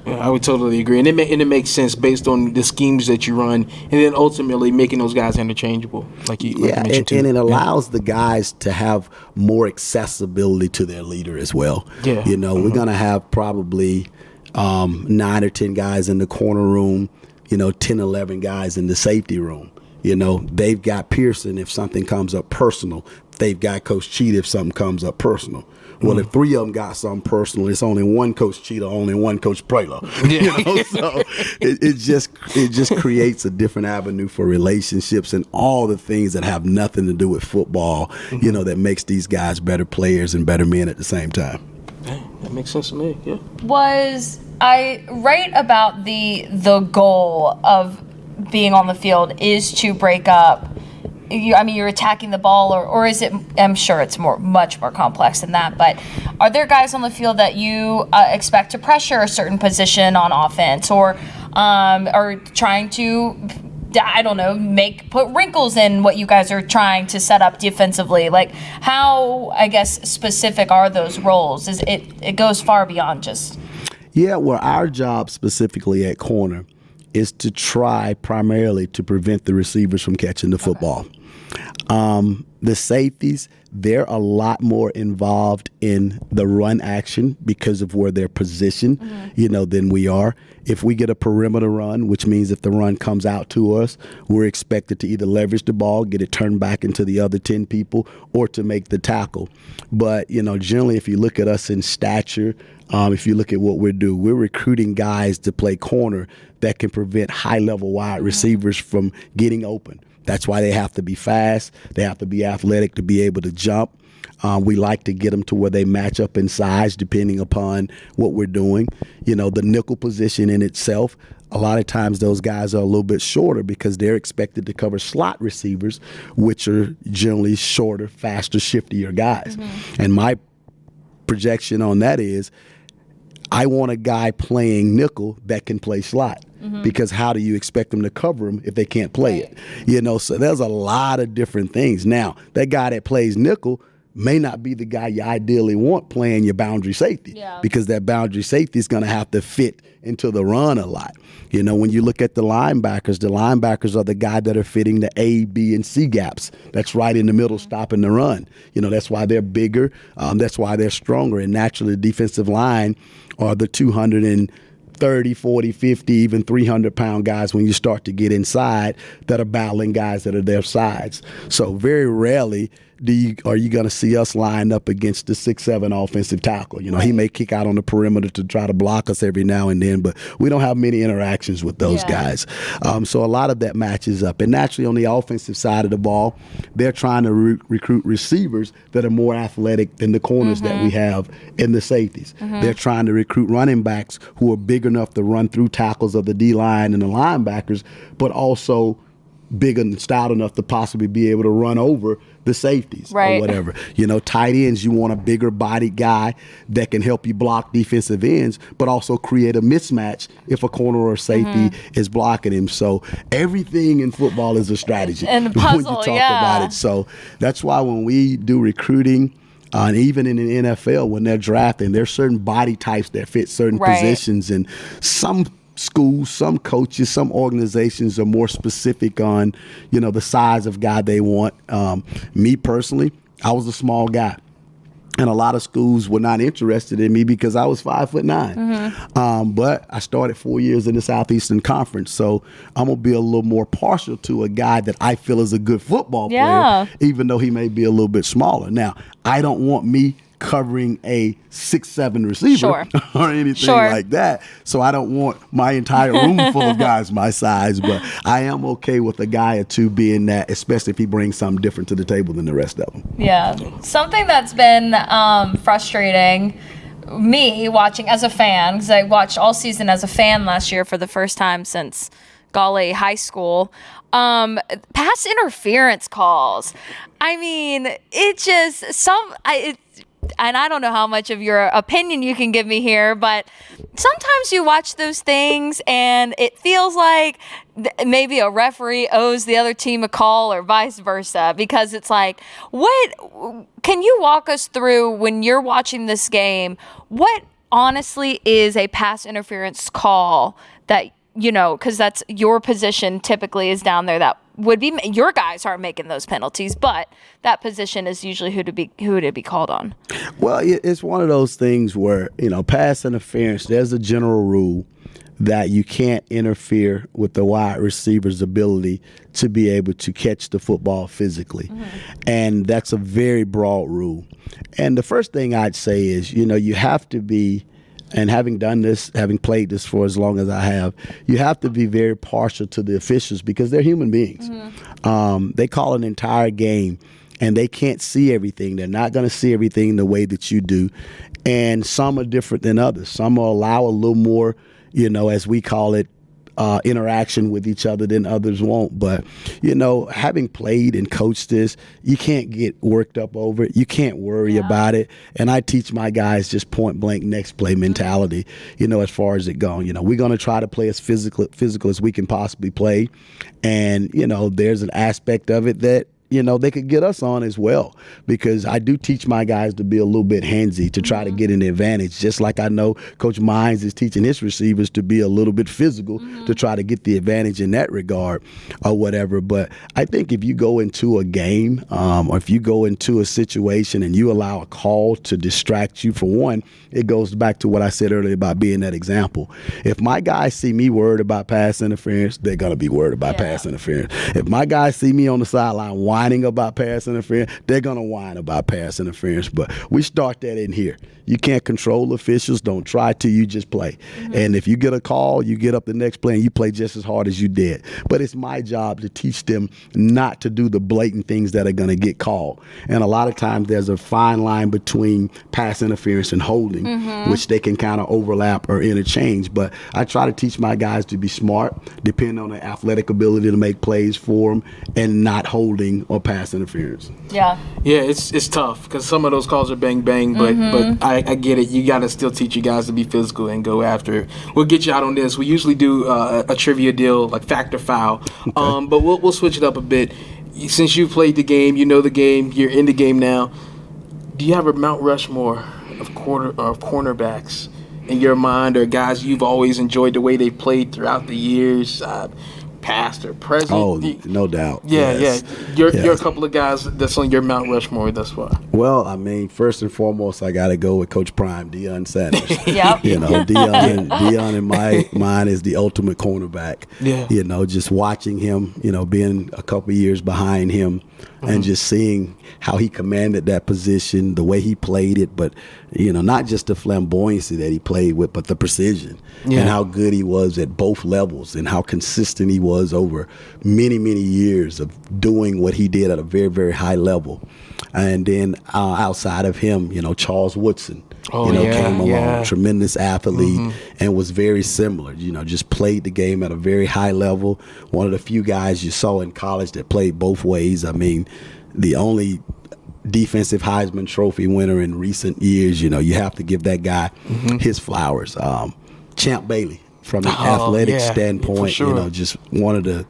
I would totally agree, and it makes sense based on the schemes that you run, and then ultimately making those guys interchangeable, like you mentioned too. And it allows the guys to have more accessibility to their leader as well. Yeah, we're gonna have probably 9 or 10 guys in the corner room, 10, 11 guys in the safety room. They've got Pearson if something comes up personal. They've got Coach Cheetah if something comes up personal. Well, if 3 of them got something personal, it's only one Coach Cheetah, only one Coach Prelo. So it just creates a different avenue for relationships and all the things that have nothing to do with football, that makes these guys better players and better men at the same time. That makes sense to me, yeah. Was I right about the goal of being on the field is to break up? You're attacking the ball, or is it? I'm sure it's much more complex than that. But are there guys on the field that you expect to pressure a certain position on offense, or trying to, I don't know, put wrinkles in what you guys are trying to set up defensively? Like, how, I guess, specific are those roles? It goes far beyond just. Yeah, well, our job specifically at corner is to try primarily to prevent the receivers from catching the football. the safeties, they're a lot more involved in the run action because of where they're positioned, than we are. If we get a perimeter run, which means if the run comes out to us, we're expected to either leverage the ball, get it turned back into the other 10 people, or to make the tackle. But, generally, if you look at us in stature, if you look at what we're doing, we're recruiting guys to play corner that can prevent high-level wide receivers from getting open. That's why they have to be fast. They have to be athletic to be able to jump. We like to get them to where they match up in size depending upon what we're doing. The nickel position in itself, a lot of times those guys are a little bit shorter because they're expected to cover slot receivers, which are generally shorter, faster, shiftier guys. And my projection on that is I want a guy playing nickel that can play slot. Because how do you expect them to cover them if they can't play it? So there's a lot of different things. Now, that guy that plays nickel may not be the guy you ideally want playing your boundary safety because that boundary safety is going to have to fit into the run a lot. When you look at the linebackers are the guys that are fitting the A, B, and C gaps. That's right in the middle, stopping the run. That's why they're bigger. That's why they're stronger. And naturally, the defensive line are the 230, 40, 50, even 300-pound guys when you start to get inside that are battling guys that are their sides. So very rarely are you going to see us line up against the 6'7" offensive tackle. He may kick out on the perimeter to try to block us every now and then, but we don't have many interactions with those guys. So a lot of that matches up. And naturally on the offensive side of the ball, they're trying to recruit receivers that are more athletic than the corners that we have in the safeties. They're trying to recruit running backs who are big enough to run through tackles of the D-line and the linebackers, but also big and stout enough to possibly be able to run over the safeties or whatever. Tight ends, you want a bigger bodied guy that can help you block defensive ends, but also create a mismatch if a corner or safety is blocking him. So everything in football is a strategy and a puzzle, when you talk about it. So that's why when we do recruiting, and even in the NFL, when they're drafting, there's certain body types that fit certain positions, and some schools, some coaches, some organizations are more specific on, the size of guy they want. Me personally, I was a small guy. And a lot of schools were not interested in me because I was 5'9". But I started 4 years in the Southeastern Conference, so I'm gonna be a little more partial to a guy that I feel is a good football player, even though he may be a little bit smaller. Now, I don't want me covering a 6'7" receiver or anything like that. So I don't want my entire room full of guys my size, but I am okay with a guy or two being that, especially if he brings something different to the table than the rest of them. Yeah. Something that's been frustrating me watching as a fan, because I watched all season as a fan last year for the first time since high school. Pass interference calls. I mean, it just and I don't know how much of your opinion you can give me here, but sometimes you watch those things and it feels like maybe a referee owes the other team a call or vice versa, because it's like, can you walk us through when you're watching this game, what honestly is a pass interference call that, because that's your position typically is down there, that would be your guys aren't making those penalties, but that position is usually who to be called on. Well, it's one of those things where, pass interference, there's a general rule that you can't interfere with the wide receiver's ability to be able to catch the football physically. And that's a very broad rule. And the first thing I'd say is, you have to be, and having done this, having played this for as long as I have, you have to be very partial to the officials because they're human beings. They call an entire game and they can't see everything. They're not going to see everything the way that you do. And some are different than others. Some will allow a little more, as we call it, interaction with each other than others won't. But, having played and coached this, you can't get worked up over it. You can't worry about it. And I teach my guys just point blank next play mentality, as far as it goes. We're going to try to play as physical as we can possibly play. And, there's an aspect of it that they could get us on as well, because I do teach my guys to be a little bit handsy to try to get an advantage, just like I know Coach Mines is teaching his receivers to be a little bit physical to try to get the advantage in that regard or whatever. But I think if you go into a game or if you go into a situation and you allow a call to distract you, for one, it goes back to what I said earlier about being that example. If my guys see me worried about pass interference, they're going to be worried about pass interference. If my guys see me on the sideline whining about pass interference, they're going to whine about pass interference. But we start that in here. You can't control officials. Don't try to. You just play. And if you get a call, you get up the next play and you play just as hard as you did. But it's my job to teach them not to do the blatant things that are going to get called. And a lot of times there's a fine line between pass interference and holding, which they can kind of overlap or interchange. But I try to teach my guys to be smart, depending on their athletic ability to make plays for them, and not holding or pass interference. Yeah, it's tough because some of those calls are bang bang, but I get it. You got to still teach you guys to be physical and go after it. We'll get you out on this. We usually do a trivia deal like fact or foul, but we'll switch it up a bit. Since you've played the game, you know the game, you're in the game now. Do you have a Mount Rushmore of cornerbacks in your mind, or guys you've always enjoyed the way they played throughout the years? Past or present? Oh, no doubt. Yeah. You're a couple of guys that's on your Mount Rushmore thus far. Well, I mean, first and foremost, I got to go with Coach Prime, Deion Sanders. Yep. Deion in my mind is the ultimate cornerback. Yeah. Just watching him, being a couple of years behind him and just seeing how he commanded that position, the way he played it, but, not just the flamboyancy that he played with, but the precision and how good he was at both levels and how consistent he was over many, many years of doing what he did at a very, very high level. And then outside of him, Charles Woodson, came along, tremendous athlete, and was very similar, just played the game at a very high level. One of the few guys you saw in college that played both ways. I mean, the only defensive Heisman Trophy winner in recent years, you have to give that guy his flowers. Champ Bailey, from an athletic standpoint, just one of the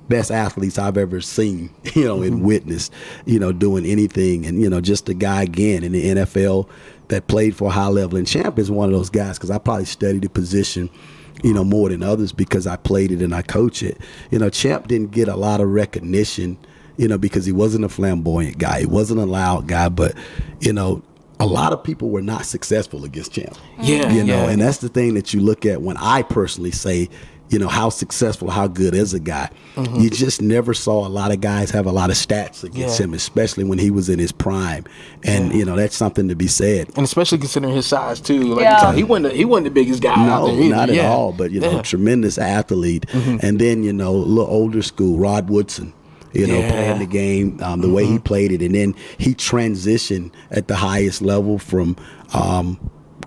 best athletes I've ever seen, and witnessed, doing anything. And, just a guy, again, in the NFL that played for a high level. And Champ is one of those guys, because I probably studied the position, more than others because I played it and I coach it. Champ didn't get a lot of recognition, because he wasn't a flamboyant guy. He wasn't a loud guy, but, a lot of people were not successful against Champ. And that's the thing that you look at when I personally say, how successful, how good is a guy. You just never saw a lot of guys have a lot of stats against him, especially when he was in his prime. And, that's something to be said. And especially considering his size, too. Like he wasn't the biggest guy out there either. Not at all. But, tremendous athlete. And then, a little older school, Rod Woodson. Playing the game, the way he played it. And then he transitioned at the highest level from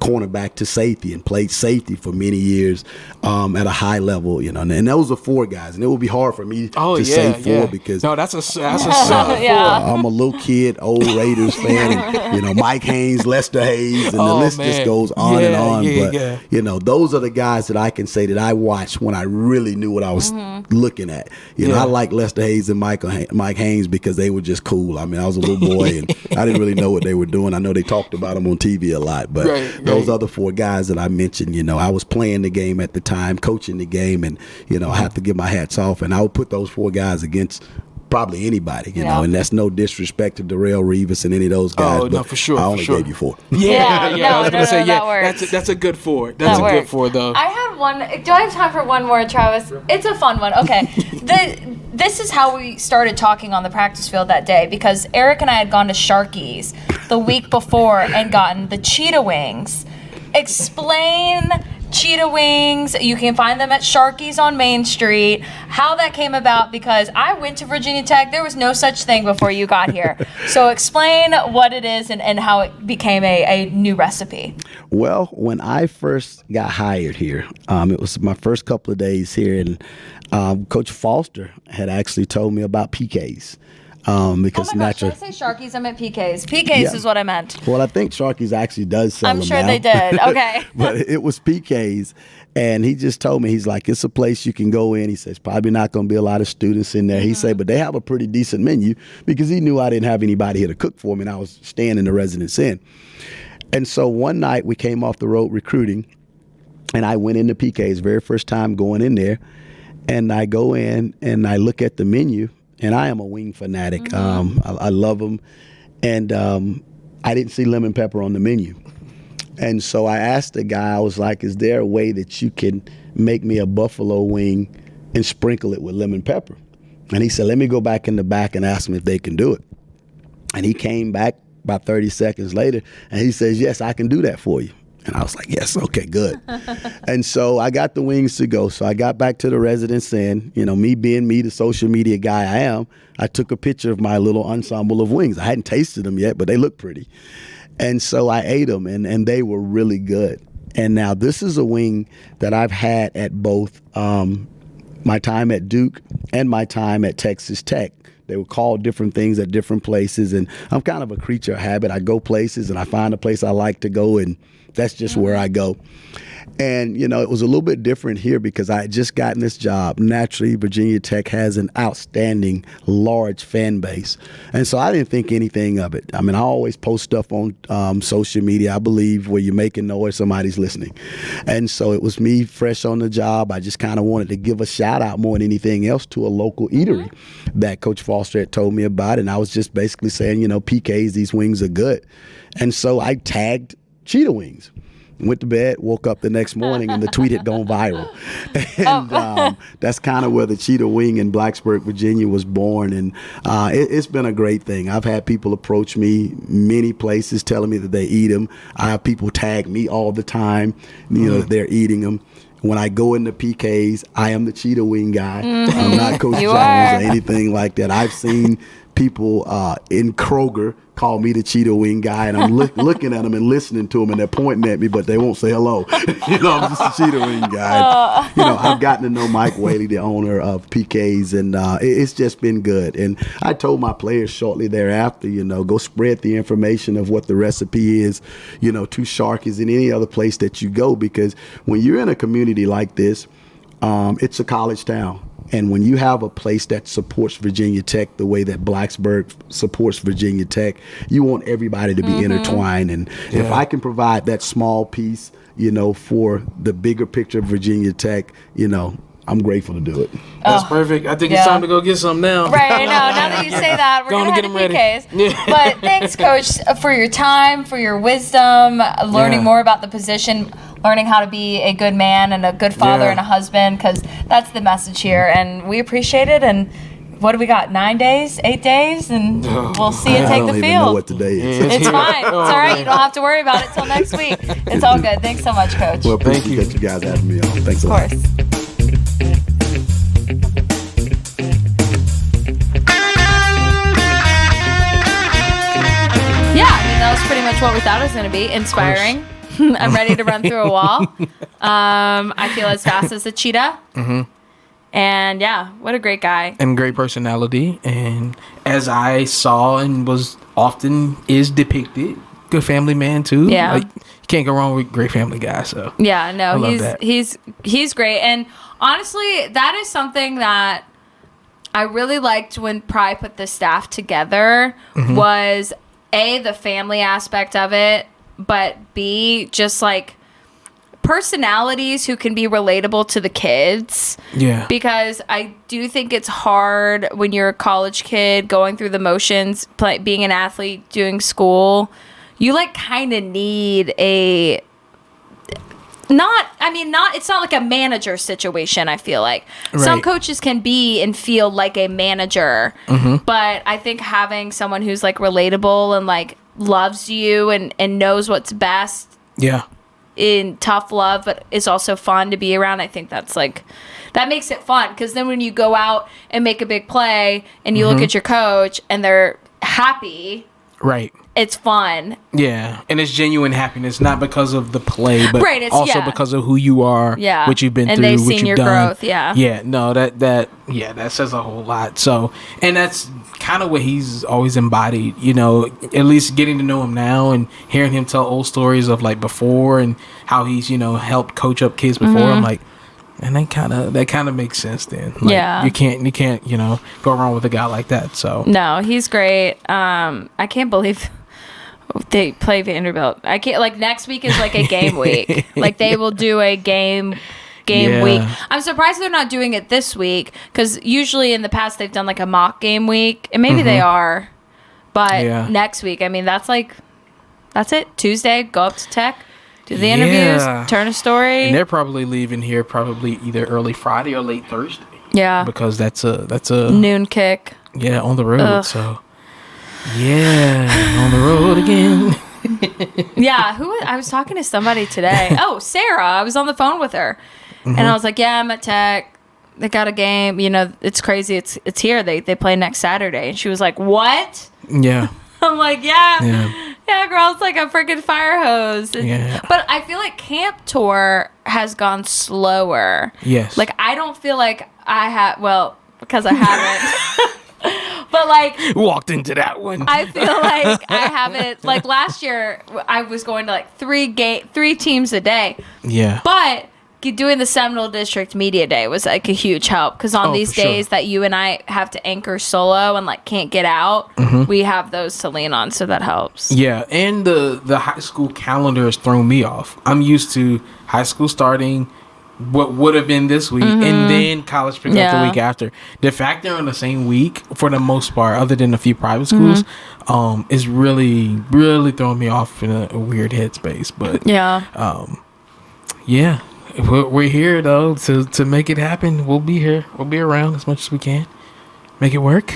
cornerback to safety and played safety for many years at a high level, and those are four guys. And it would be hard for me to say four because that's a solid four. I'm a little kid, old Raiders fan, and, Mike Haynes, Lester Hayes, and the list just goes on and on. But, those are the guys that I can say that I watched when I really knew what I was looking at. I like Lester Hayes and Mike Haynes because they were just cool. I mean, I was a little boy and I didn't really know what they were doing. I know they talked about them on TV a lot, but those other four guys that I mentioned, I was playing the game at the time, coaching the game, and, I have to give my hats off. And I would put those four guys against probably anybody, and that's no disrespect to Darrell Revis and any of those guys. Oh, no, for sure. I only gave you four. I was going to say, that's a good four. That's a good four, though. I had one. Do I have time for one more, Travis? It's a fun one. Okay. This is how we started talking on the practice field that day, because Eric and I had gone to Sharky's the week before and gotten the Cheetah wings. Explain Cheetah wings. You can find them at Sharky's on Main Street. How that came about, because I went to Virginia Tech. There was no such thing before you got here. So explain what it is and how it became a new recipe. Well, when I first got hired here, it was my first couple of days here, and Coach Foster had actually told me about PKs. Because oh my gosh, did I say Sharkies? I meant PKs. PKs is what I meant. Well, I think Sharkies actually does sell I'm them sure now. they did. Okay. But it was PKs, and he just told me, he's like, it's a place you can go in. He says, probably not going to be a lot of students in there. He said, but they have a pretty decent menu, because he knew I didn't have anybody here to cook for me, and I was staying in the Residence Inn. And so one night we came off the road recruiting, and I went into PK's, very first time going in there, and I go in and I look at the menu. And I am a wing fanatic. I love them. And I didn't see lemon pepper on the menu. And so I asked the guy, I was like, is there a way that you can make me a buffalo wing and sprinkle it with lemon pepper? And he said, let me go back in the back and ask them if they can do it. And he came back about 30 seconds later, and he says, yes, I can do that for you. And I was like, yes, okay, good. And so I got the wings to go. So I got back to the Residence Inn. You know, me being me, the social media guy I am, I took a picture of my little ensemble of wings. I hadn't tasted them yet, but they look pretty. And so I ate them, and they were really good. And now this is a wing that I've had at both my time at Duke and my time at Texas Tech. They were called different things at different places, and I'm kind of a creature of habit. I go places, and I find a place I like to go, and that's just where I go. And, you know, it was a little bit different here because I had just gotten this job. Naturally, Virginia Tech has an outstanding, large fan base. And so I didn't think anything of it. I mean, I always post stuff on social media, I believe, where you're making noise, somebody's listening. And so it was me fresh on the job. I just kind of wanted to give a shout out more than anything else to a local eatery that Coach Foster had told me about. And I was just basically saying, you know, PKs, these wings are good. And so I tagged Cheetah wings. Went to bed, woke up the next morning, and the tweet had gone viral. And that's kind of where the Cheetah wing in Blacksburg, Virginia was born. And it's been a great thing. I've had people approach me many places telling me that they eat them. I have people tag me all the time, you know, that they're eating them. When I go into PKs, I am the Cheetah wing guy. I'm not Coach Jones or anything like that. I've seen people in Kroger call me the Cheetah wing guy, and I'm looking at them and listening to them, and they're pointing at me, but they won't say hello. You know, I'm just a Cheetah wing guy. You know, I've gotten to know Mike Whaley, the owner of PK's, and it's just been good. And I told my players shortly thereafter, you know, go spread the information of what the recipe is, you know, to Sharkies in any other place that you go, because when you're in a community like this, it's a college town. And when you have a place that supports Virginia Tech the way that Blacksburg supports Virginia Tech, you want everybody to be intertwined. And if I can provide that small piece, you know, for the bigger picture of Virginia Tech, you know, I'm grateful to do it. That's perfect. I think it's time to go get some now. Right, I know. Now that you say that, we're going to head to PKs. But thanks, Coach, for your time, for your wisdom, learning more about the position, learning how to be a good man and a good father and a husband, because that's the message here. And we appreciate it. And what do we got, 9 days, 8 days? And we'll see you take the field. I don't even know what today is. It's fine. It's all right. You don't have to worry about it till next week. It's all good. Thanks so much, Coach. Well, thank you guys having me on. Thanks a lot. Of course. That was pretty much what we thought it was going to be. Inspiring. I'm ready to run through a wall. I feel as fast as a cheetah. And yeah, what a great guy. And great personality. And as I saw and was often is depicted, good family man too. Yeah. Like, you can't go wrong with great family guy. So yeah, no, he's great. And honestly, that is something that I really liked when Pry put the staff together was A, the family aspect of it, but B, just like personalities who can be relatable to the kids. Yeah. Because I do think it's hard when you're a college kid going through the motions, being an athlete, doing school. You like kind of need a it's not like a manager situation, I feel like. Right. Some coaches can be and feel like a manager, but I think having someone who's like relatable and like loves you and knows what's best in tough love, but is also fun to be around, I think that's like, that makes it fun. Because then when you go out and make a big play and you look at your coach and they're happy, right, it's fun. Yeah, and it's genuine happiness, not because of the play, but Right, it's, also yeah. because of who you are, Yeah. what you've been And through, they've what seen you've your done. growth, yeah. Yeah, no, that says a whole lot. So, and that's kind of what he's always embodied, you know, at least getting to know him now and hearing him tell old stories of like before and how he's, you know, helped coach up kids before. Mm-hmm. I'm like, and that kind of makes sense then. Like, Yeah. You can't, you know, go wrong with a guy like that. So, No, he's great. I can't believe they play Vanderbilt. I can't, like, next week is like a game week. Like, they will do a game Yeah. week. I'm surprised they're not doing it this week, because usually in the past they've done like a mock game week, and maybe they are, but Yeah. next week, I mean, that's it. Tuesday, go up to Tech, do the interviews, Yeah. turn a story. And they're probably leaving here probably either early Friday or late Thursday. Yeah. Because that's a Noon kick. yeah, on the road. Ugh. So yeah, on the road again. Yeah, I was talking to somebody today. Oh, Sarah. I was on the phone with her. And I was like, yeah, I'm at Tech. They got a game. You know, it's crazy. It's here. They play next Saturday. And she was like, what? Yeah. I'm like, yeah, girl, it's like a freaking fire hose. Yeah. But I feel like camp tour has gone slower. Yes. Like, I don't feel like I have, well, because I haven't. But like, Walked into that one. I feel like I haven't, like last year I was going to like three teams a day. Yeah. But doing the Seminole District Media Day was like a huge help, because on these for sure. days that you and I have to anchor solo and like can't get out, we have those to lean on, so that helps. Yeah, and the high school calendar has thrown me off. I'm used to high school starting what would have been this week, and then college picking up the Yeah. week after. The fact they're on the same week for the most part, other than a few private schools, is really, really throwing me off in a weird headspace. But Yeah. yeah, we're here though to make it happen. We'll be here. We'll be around as much as we can. Make it work.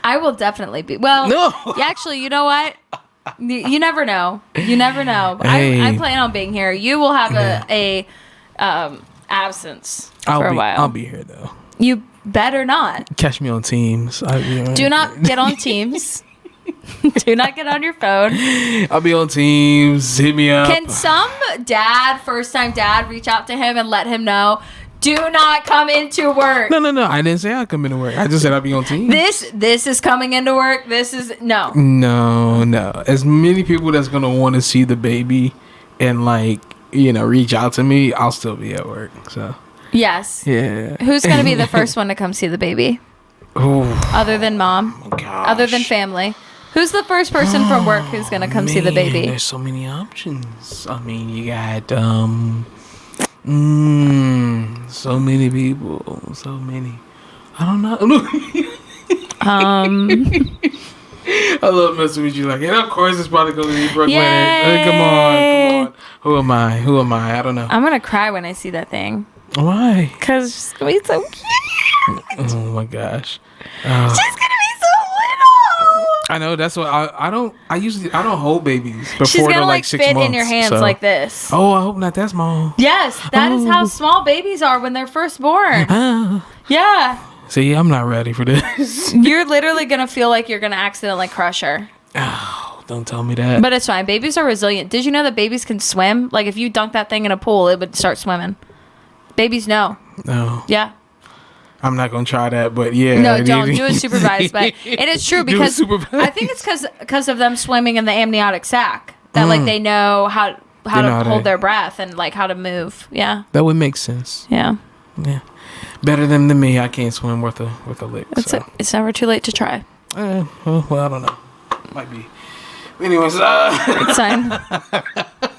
I will definitely be. Well, No. yeah, actually, you know what? You never know. You never know. Hey. I plan on being here. You will have a absence for a while. I'll be here though. You better not. Catch me on Teams. Do not get on Teams. Do not get on your phone. I'll be on Teams. Hit me up. Can some first-time dad, reach out to him and let him know, do not come into work. No. I didn't say I'd come into work. I just said I'd be on Teams. This is coming into work. This is no. No. As many people that's gonna want to see the baby and like, you know, reach out to me, I'll still be at work. So Yes. yeah. Who's gonna be the first one to come see the baby? Oh Other than mom? gosh. Other than family? Who's the first person from work who's gonna come see the baby? There's so many options. I mean, you got so many people. So many. I don't know. I love messing with you like, and of course it's probably going to be Brooke. Yay! Come on. Who am I? I don't know. I'm gonna cry when I see that thing. Why? Cause she's gonna be so cute. Oh my gosh. She's gonna be so little. I know, that's what I don't hold babies before She's they're gonna like like 6 fit months. in your hands so. like this. Oh, I hope not that small. Yes, that is how Oh. small babies are when they're first born. Ah. Yeah. See, I'm not ready for this. You're literally gonna feel like you're gonna accidentally crush her. Oh, don't tell me that. But it's fine. Babies are resilient. Did you know that babies can swim? Like if you dunk that thing in a pool, it would start swimming. Babies know. No, Yeah. I'm not gonna try that. But yeah, No, don't do it supervised. But it is true Do it because supervised. I think it's because of them swimming in the amniotic sac that like they know how know to how to- hold their breath and like how to move. Yeah. that would make sense. Yeah. Yeah, better than me. I can't swim worth a lick. It's So. it's never too late to try. Well, I don't know. Might be. Anyways, It's fine.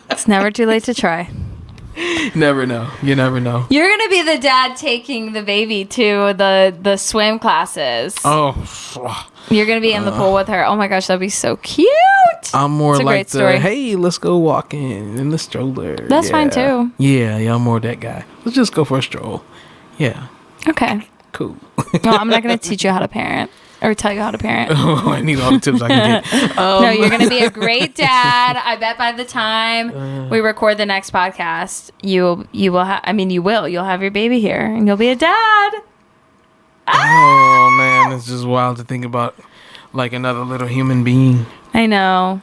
It's never too late to try. never know. You never know. You're gonna be the dad taking the baby to the swim classes. Oh, You're gonna be in the pool with her. Oh my gosh, that'd be so cute. I'm more It's a like great the story. hey, let's go walking in the stroller. That's fine, too. Yeah, I'm more that guy. Let's just go for a stroll. Yeah, Okay. cool. No, I'm not gonna teach you how to parent or tell you how to parent. Oh, I need all the tips I can get. No, you're gonna be a great dad. I bet by the time we record the next podcast, you will have. I mean, you will. You'll have your baby here, and you'll be a dad. Oh man, it's just wild to think about, like another little human being. I know.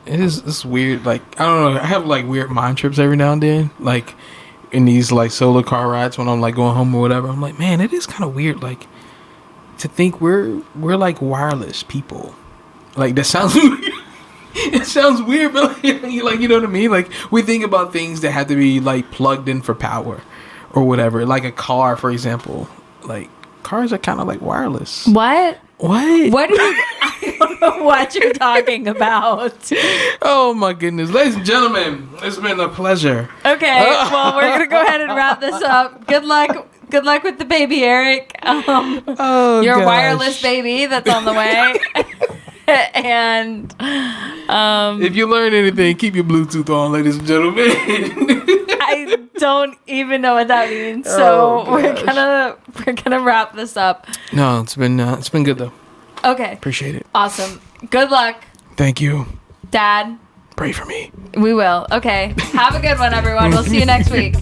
It's weird. Like, I don't know. I have like weird mind trips every now and then. Like in these like solo car rides when I'm like going home or whatever. I'm like, man, it is kind of weird. Like to think we're like wireless people. Like that sounds weird. It sounds weird, but like you know what I mean. Like we think about things that have to be like plugged in for power or whatever. Like a car, for example. Like cars are kind of like wireless. What? What do you? I don't know what you're talking about. Oh my goodness, ladies and gentlemen, it's been a pleasure. Okay, well we're gonna go ahead and wrap this up. Good luck with the baby, Eric. Your gosh. wireless baby that's on the way. And if you learn anything, keep your Bluetooth on, ladies and gentlemen. I don't even know what that means, so we're gonna wrap this up. No, it's been good though. Okay, Appreciate it. awesome. Good luck, Thank you. Dad. Pray for me. We will. Okay, have a good one, everyone. We'll see you next week.